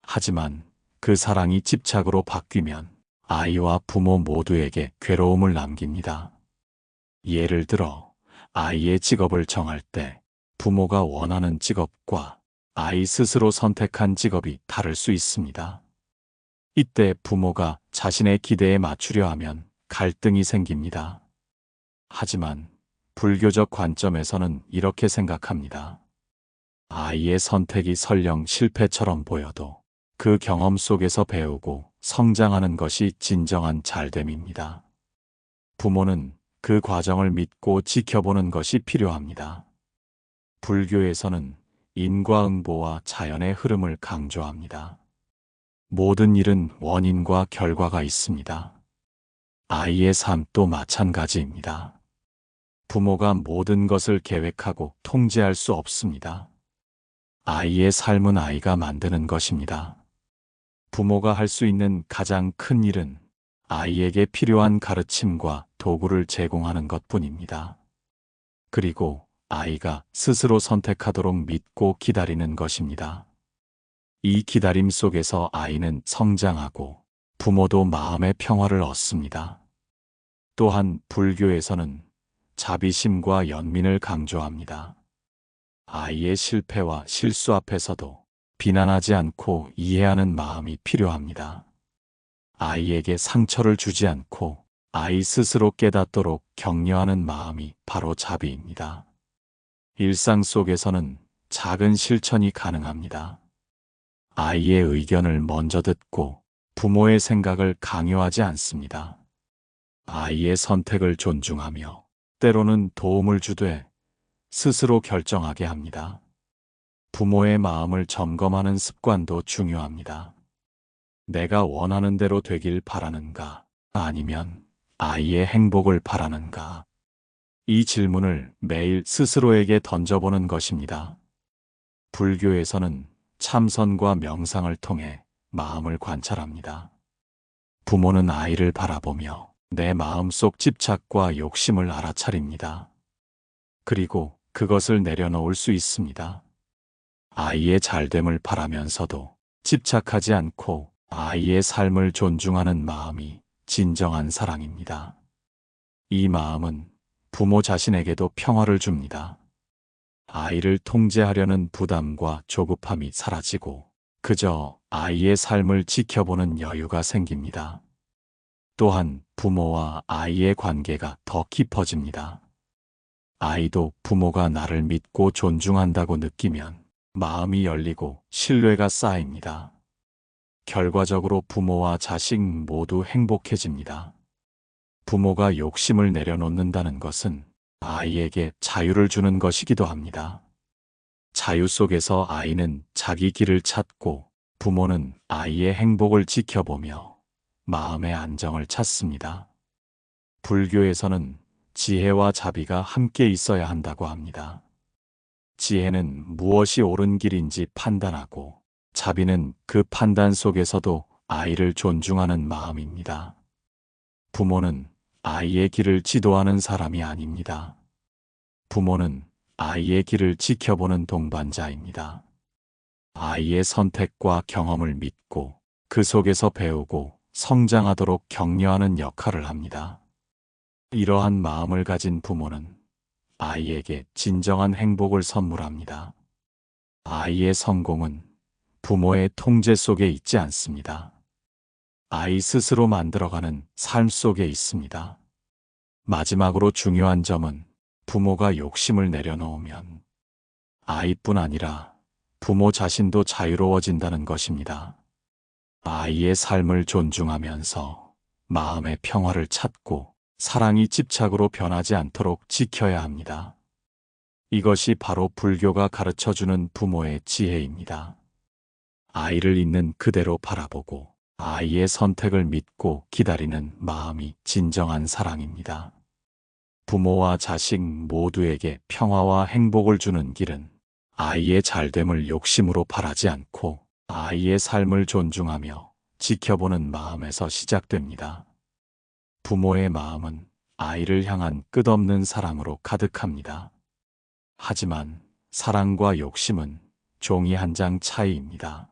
하지만 그 사랑이 집착으로 바뀌면 아이와 부모 모두에게 괴로움을 남깁니다. 예를 들어 아이의 직업을 정할 때 부모가 원하는 직업과 아이 스스로 선택한 직업이 다를 수 있습니다. 이때 부모가 자신의 기대에 맞추려 하면 갈등이 생깁니다. 하지만 불교적 관점에서는 이렇게 생각합니다. 아이의 선택이 설령 실패처럼 보여도 그 경험 속에서 배우고 성장하는 것이 진정한 잘됨입니다. 부모는 그 과정을 믿고 지켜보는 것이 필요합니다. 불교에서는 인과응보와 자연의 흐름을 강조합니다. 모든 일은 원인과 결과가 있습니다. 아이의 삶도 마찬가지입니다. 부모가 모든 것을 계획하고 통제할 수 없습니다. 아이의 삶은 아이가 만드는 것입니다. 부모가 할 수 있는 가장 큰 일은 아이에게 필요한 가르침과 도구를 제공하는 것뿐입니다. 그리고 아이가 스스로 선택하도록 믿고 기다리는 것입니다. 이 기다림 속에서 아이는 성장하고 부모도 마음의 평화를 얻습니다. 또한 불교에서는 자비심과 연민을 강조합니다. 아이의 실패와 실수 앞에서도 비난하지 않고 이해하는 마음이 필요합니다. 아이에게 상처를 주지 않고 아이 스스로 깨닫도록 격려하는 마음이 바로 자비입니다. 일상 속에서는 작은 실천이 가능합니다. 아이의 의견을 먼저 듣고 부모의 생각을 강요하지 않습니다. 아이의 선택을 존중하며 때로는 도움을 주되 스스로 결정하게 합니다. 부모의 마음을 점검하는 습관도 중요합니다. 내가 원하는 대로 되길 바라는가? 아니면 아이의 행복을 바라는가? 이 질문을 매일 스스로에게 던져보는 것입니다. 불교에서는 참선과 명상을 통해 마음을 관찰합니다. 부모는 아이를 바라보며 내 마음속 집착과 욕심을 알아차립니다. 그리고 그것을 내려놓을 수 있습니다. 아이의 잘됨을 바라면서도 집착하지 않고 아이의 삶을 존중하는 마음이 진정한 사랑입니다. 이 마음은 부모 자신에게도 평화를 줍니다. 아이를 통제하려는 부담과 조급함이 사라지고 그저 아이의 삶을 지켜보는 여유가 생깁니다. 또한 부모와 아이의 관계가 더 깊어집니다. 아이도 부모가 나를 믿고 존중한다고 느끼면 마음이 열리고 신뢰가 쌓입니다. 결과적으로 부모와 자식 모두 행복해집니다. 부모가 욕심을 내려놓는다는 것은 아이에게 자유를 주는 것이기도 합니다. 자유 속에서 아이는 자기 길을 찾고 부모는 아이의 행복을 지켜보며 마음의 안정을 찾습니다. 불교에서는 지혜와 자비가 함께 있어야 한다고 합니다. 지혜는 무엇이 옳은 길인지 판단하고 자비는 그 판단 속에서도 아이를 존중하는 마음입니다. 부모는 아이의 길을 지도하는 사람이 아닙니다. 부모는 아이의 길을 지켜보는 동반자입니다. 아이의 선택과 경험을 믿고 그 속에서 배우고 성장하도록 격려하는 역할을 합니다. 이러한 마음을 가진 부모는 아이에게 진정한 행복을 선물합니다. 아이의 성공은 부모의 통제 속에 있지 않습니다. 아이 스스로 만들어가는 삶 속에 있습니다. 마지막으로 중요한 점은 부모가 욕심을 내려놓으면 아이뿐 아니라 부모 자신도 자유로워진다는 것입니다. 아이의 삶을 존중하면서 마음의 평화를 찾고 사랑이 집착으로 변하지 않도록 지켜야 합니다. 이것이 바로 불교가 가르쳐주는 부모의 지혜입니다. 아이를 있는 그대로 바라보고 아이의 선택을 믿고 기다리는 마음이 진정한 사랑입니다. 부모와 자식 모두에게 평화와 행복을 주는 길은 아이의 잘됨을 욕심으로 바라지 않고 아이의 삶을 존중하며 지켜보는 마음에서 시작됩니다. 부모의 마음은 아이를 향한 끝없는 사랑으로 가득합니다. 하지만 사랑과 욕심은 종이 한 장 차이입니다.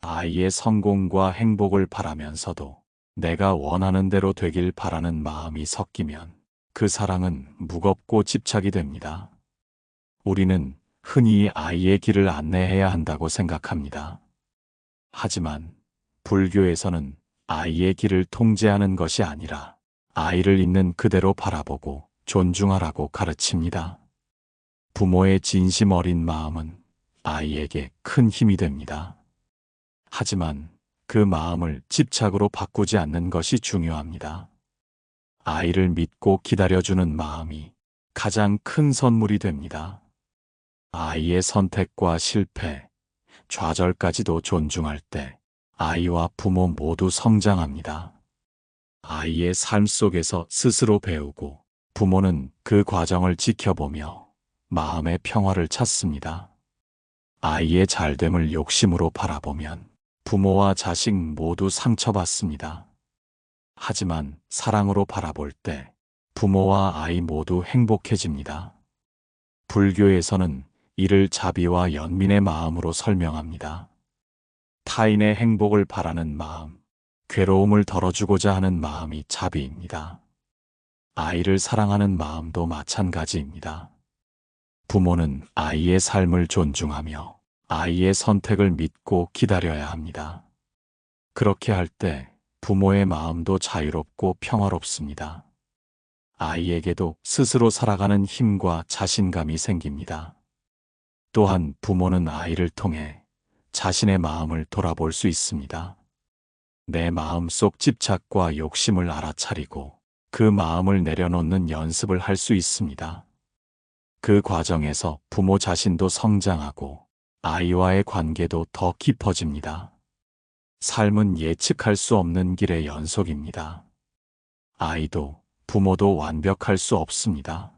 아이의 성공과 행복을 바라면서도 내가 원하는 대로 되길 바라는 마음이 섞이면 그 사랑은 무겁고 집착이 됩니다. 우리는 흔히 아이의 길을 안내해야 한다고 생각합니다. 하지만 불교에서는 아이의 길을 통제하는 것이 아니라 아이를 있는 그대로 바라보고 존중하라고 가르칩니다. 부모의 진심 어린 마음은 아이에게 큰 힘이 됩니다. 하지만 그 마음을 집착으로 바꾸지 않는 것이 중요합니다. 아이를 믿고 기다려주는 마음이 가장 큰 선물이 됩니다. 아이의 선택과 실패, 좌절까지도 존중할 때 아이와 부모 모두 성장합니다. 아이의 삶 속에서 스스로 배우고 부모는 그 과정을 지켜보며 마음의 평화를 찾습니다. 아이의 잘됨을 욕심으로 바라보면 부모와 자식 모두 상처받습니다. 하지만 사랑으로 바라볼 때 부모와 아이 모두 행복해집니다. 불교에서는 이를 자비와 연민의 마음으로 설명합니다. 타인의 행복을 바라는 마음, 괴로움을 덜어주고자 하는 마음이 자비입니다. 아이를 사랑하는 마음도 마찬가지입니다. 부모는 아이의 삶을 존중하며 아이의 선택을 믿고 기다려야 합니다. 그렇게 할 때 부모의 마음도 자유롭고 평화롭습니다. 아이에게도 스스로 살아가는 힘과 자신감이 생깁니다. 또한 부모는 아이를 통해 자신의 마음을 돌아볼 수 있습니다. 내 마음 속 집착과 욕심을 알아차리고 그 마음을 내려놓는 연습을 할 수 있습니다. 그 과정에서 부모 자신도 성장하고 아이와의 관계도 더 깊어집니다. 삶은 예측할 수 없는 길의 연속입니다. 아이도 부모도 완벽할 수 없습니다.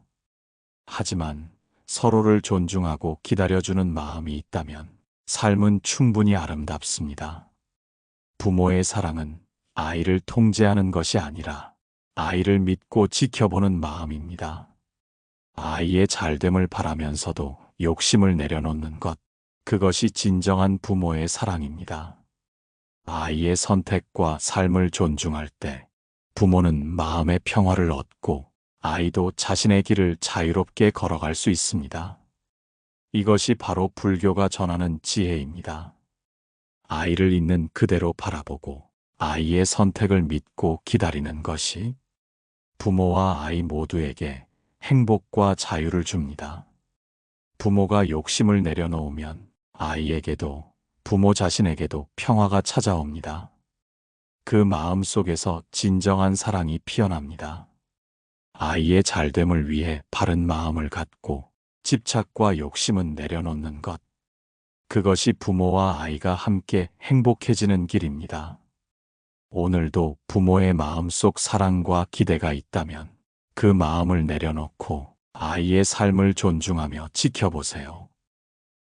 하지만 서로를 존중하고 기다려주는 마음이 있다면 삶은 충분히 아름답습니다. 부모의 사랑은 아이를 통제하는 것이 아니라 아이를 믿고 지켜보는 마음입니다. 아이의 잘됨을 바라면서도 욕심을 내려놓는 것, 그것이 진정한 부모의 사랑입니다. 아이의 선택과 삶을 존중할 때 부모는 마음의 평화를 얻고 아이도 자신의 길을 자유롭게 걸어갈 수 있습니다. 이것이 바로 불교가 전하는 지혜입니다. 아이를 있는 그대로 바라보고 아이의 선택을 믿고 기다리는 것이 부모와 아이 모두에게 행복과 자유를 줍니다. 부모가 욕심을 내려놓으면 아이에게도 부모 자신에게도 평화가 찾아옵니다. 그 마음 속에서 진정한 사랑이 피어납니다. 아이의 잘됨을 위해 바른 마음을 갖고 집착과 욕심은 내려놓는 것. 그것이 부모와 아이가 함께 행복해지는 길입니다. 오늘도 부모의 마음속 사랑과 기대가 있다면 그 마음을 내려놓고 아이의 삶을 존중하며 지켜보세요.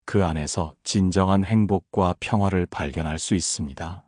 그 안에서 진정한 행복과 평화를 발견할 수 있습니다.